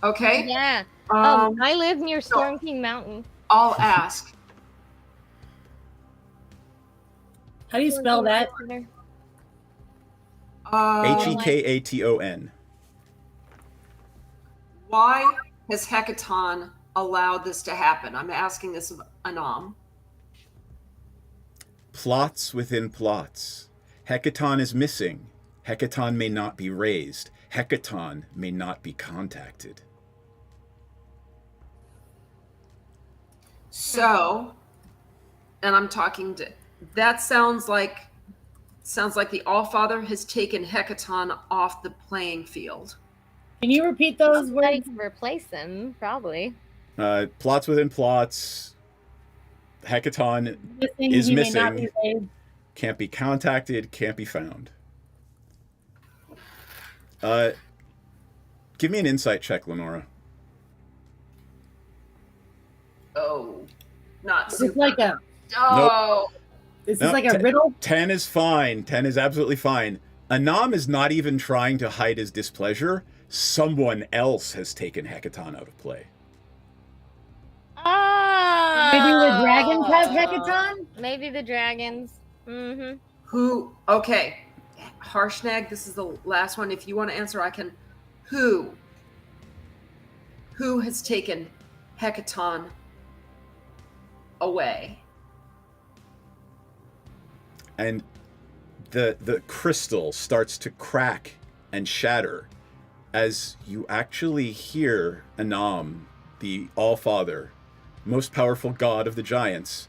Okay. Yeah. I live near Storm King Mountain. I'll ask. How do you spell that? Hecaton. Why has Hecaton allowed this to happen? I'm asking this of Anam. Plots within plots. Hecaton is missing. Hecaton may not be raised. Hecaton may not be contacted. So, and I'm talking to, that sounds like the Allfather has taken Hecaton off the playing field. Can you repeat those Somebody words? can replace them, probably. Plots within plots. Hecaton Missing, is he may not missing. be raised. Can't be contacted, can't be found. Give me an insight check, Lenora. Oh, not It's super. like a. Oh. Nope. This Nope, is like a riddle. 10 is fine. 10 is absolutely fine. Anam is not even trying to hide his displeasure. Someone else has taken Hecaton out of play. Oh! Maybe the dragons have Hecaton? Maybe the dragons. Mm-hmm. Who? Okay, Harshnag, this is the last one. If you want to answer, I can. Who has taken Hecaton away? And the crystal starts to crack and shatter as you actually hear Anam, the Allfather, most powerful god of the giants,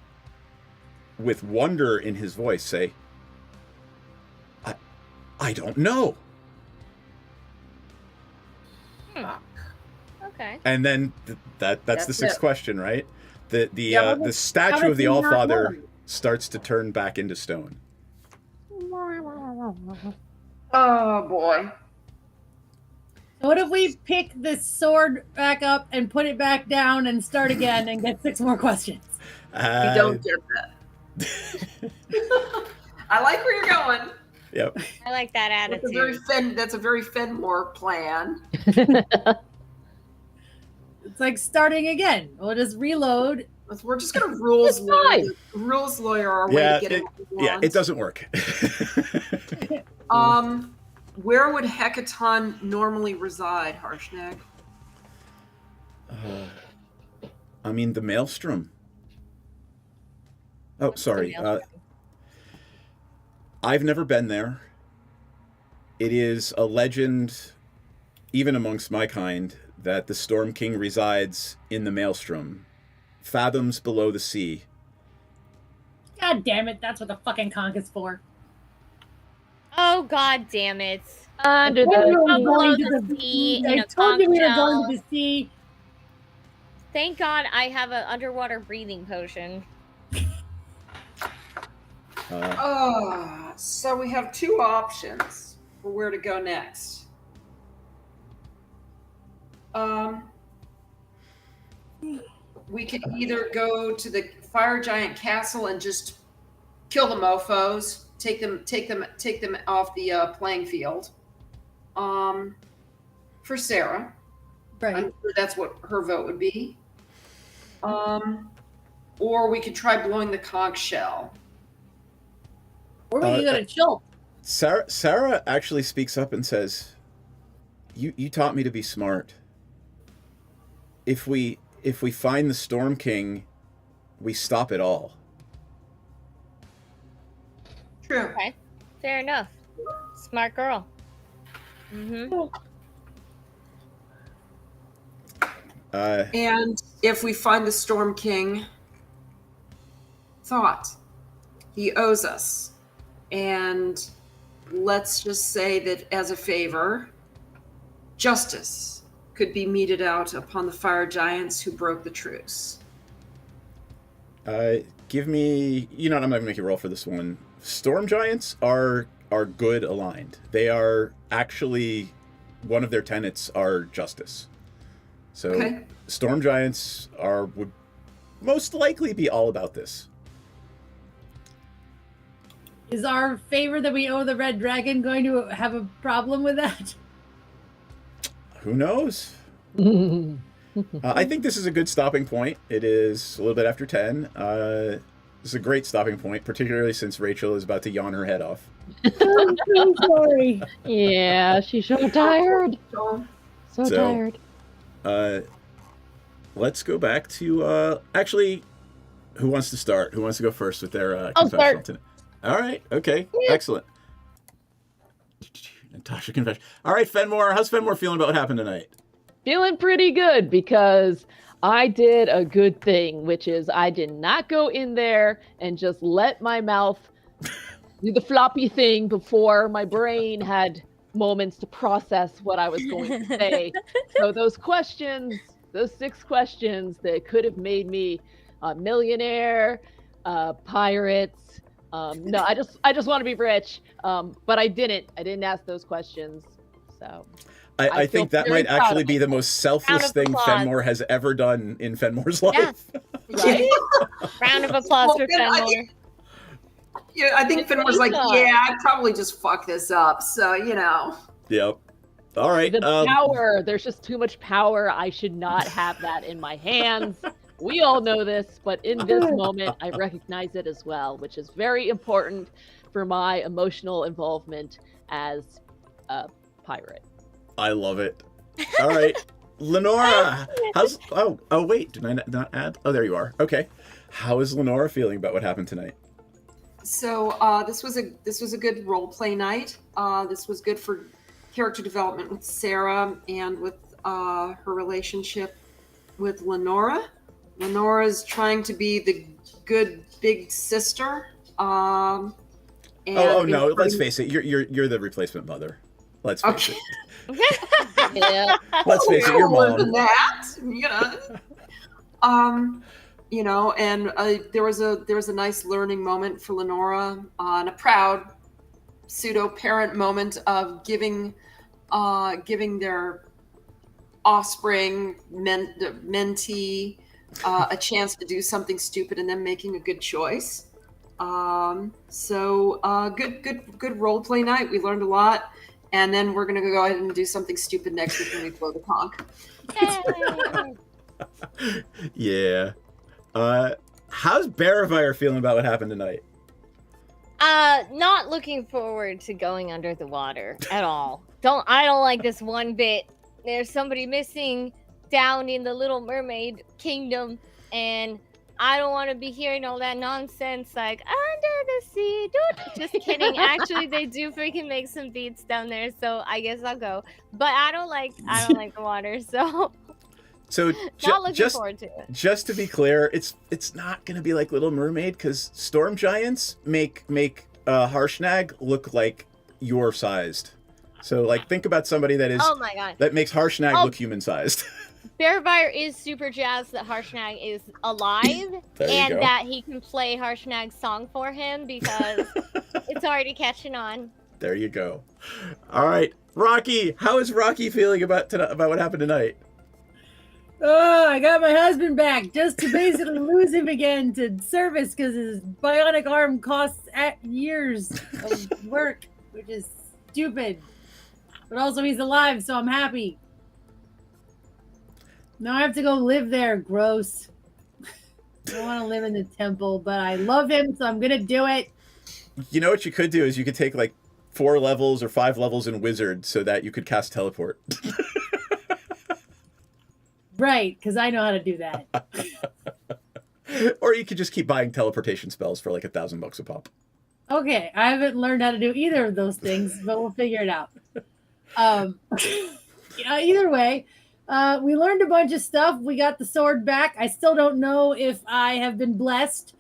with wonder in his voice say, I don't know. Okay. And then that's the sixth it. question, right? The Yeah, statue of the he not Allfather know? starts to turn back into stone. Oh boy. What if we pick this sword back up and put it back down and start again and get 6 more questions? You don't get that. I like where you're going. Yep. I like that attitude. That's a very Fenmore plan. It's like starting again. We'll just reload. We're just gonna rules lawyer our way to getting what we want. It doesn't work. Where would Hecaton normally reside, Harshnag? I mean, the Maelstrom. Oh, sorry. I've never been there. It is a legend, even amongst my kind, that the Storm King resides in the Maelstrom, fathoms below the sea. God damn it, that's what the fucking conch is for. Oh, god damn it. I told you we were going to the sea. Thank God I have an underwater breathing potion. So we have 2 options for where to go next. we could either go to the fire giant castle and just kill the mofos, take them off the playing field. For Sarah, right? I'm sure that's what her vote would be. Or we could try blowing the conch shell. Or we could go to Chult. Sarah actually speaks up and says, "You taught me to be smart. If we find the Storm King, we stop it all." True. Okay. Fair enough. Smart girl. Mm-hmm. And if we find the Storm King, thought he owes us. And let's just say that as a favor, justice could be meted out upon the fire giants who broke the truce. Give me... I'm not going to make you roll for this one. Storm giants are good aligned. They are actually... One of their tenets are justice. So Okay. Storm giants would most likely be all about this. Is our favor that we owe the Red Dragon going to have a problem with that? Who knows? I think this is a good stopping point. It is a little bit after 10. This is a great stopping point, particularly since Rachel is about to yawn her head off. I'm so sorry. Yeah, she's so tired. So tired. Let's go back to actually, who wants to start? Who wants to go first with their I'll confessional start. tonight? All right. Okay. Excellent. Natasha confession. All right, Fenmore. How's Fenmore feeling about what happened tonight? Feeling pretty good because I did a good thing, which is I did not go in there and just let my mouth do the floppy thing before my brain had moments to process what I was going to say. So those questions, those 6 questions that could have made me a millionaire, pirates. No, I just want to be rich. But I didn't ask those questions. So I think that might actually be the most selfless thing Fenmore has ever done in Fenmore's life. Right? Round of applause for Fenmore. I think Fenmore's like, I'd probably just fuck this up. So, Yep. All right. The power. There's just too much power. I should not have that in my hands. We all know this, but in this moment, I recognize it as well, which is very important for my emotional involvement as a pirate. I love it. All right. Lenora, how's... Oh, wait. Did I not add? Oh, there you are. Okay. How is Lenora feeling about what happened tonight? So this was a good role play night. This was good for character development with Sarah and with her relationship with Lenora. Lenora's trying to be the good big sister. No! Let's face it. You're the replacement mother. Let's face it. Yeah. Let's face it. Your mom. Than that, and there was a nice learning moment for Lenora, and a proud pseudo parent moment of giving their offspring mentee a chance to do something stupid and then making a good choice. Good role play night. We learned a lot, and then we're gonna go ahead and do something stupid next week when we blow the conch. Yeah. How's Barravire feeling about what happened tonight? Not looking forward to going under the water at all. I don't like this one bit. There's somebody missing down in the Little Mermaid kingdom, and I don't want to be hearing all that nonsense like under the sea. Just kidding. Actually, they do freaking make some beats down there, so I guess I'll go. But I don't like the water, so not looking forward to it. Just to be clear, it's not going to be like Little Mermaid, because storm giants make Harshnag look like your sized. So like think about somebody that is that makes Harshnag look human sized. Barravire is super jazzed that Harshnag is alive and that he can play Harshnag's song for him because it's already catching on. There you go. All right, Rocky, how is Rocky feeling about what happened tonight? Oh, I got my husband back just to basically lose him again to service because his bionic arm costs years of work, which is stupid. But also he's alive, so I'm happy. Now I have to go live there. Gross. I don't want to live in the temple, but I love him, so I'm going to do it. You know what you could do is you could take like 4 levels or 5 levels in Wizard so that you could cast teleport. Right, because I know how to do that. Or you could just keep buying teleportation spells for like $1,000 a pop. Okay, I haven't learned how to do either of those things, but we'll figure it out. Either way, we learned a bunch of stuff. We got the sword back. I still don't know if I have been blessed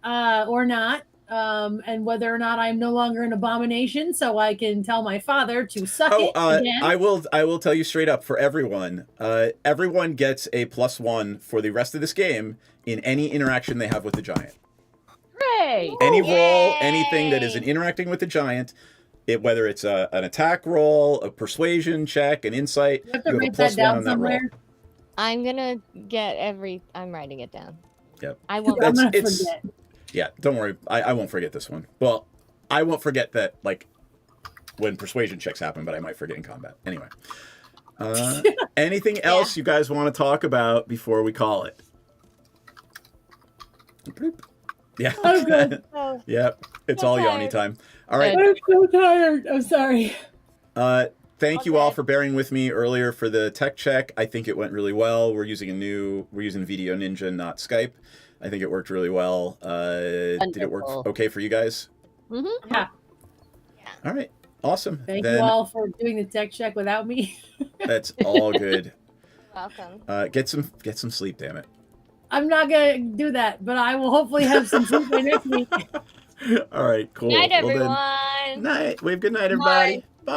or not, and whether or not I'm no longer an abomination, so I can tell my father to suck it again. I will tell you straight up, for everyone, everyone gets a +1 for the rest of this game in any interaction they have with the giant. Hooray! Any roll, anything that is interacting with the giant, whether it's an attack roll, a persuasion check, an insight, you have a +1 on that roll. I'm gonna get I'm writing it down. Yep. I won't. I'm gonna forget. Yeah, don't worry. I won't forget this one. Well, I won't forget that, like, when persuasion checks happen, but I might forget in combat. Anyway. Anything else you guys want to talk about before we call it? Yeah. I'm good. Yep. It's all Yanni time. All right. I'm so tired. I'm sorry. Thank you all for bearing with me earlier for the tech check. I think it went really well. We're using Video Ninja, not Skype. I think it worked really well. Did it work okay for you guys? Mm-hmm. Yeah. All right. Awesome. Thank you all for doing the tech check without me. That's all good. Welcome. Get some sleep, damn it. I'm not gonna do that, but I will hopefully have some sleep by next week. All right, cool. Night, everyone. Well, night. Wave good night, everybody. Bye.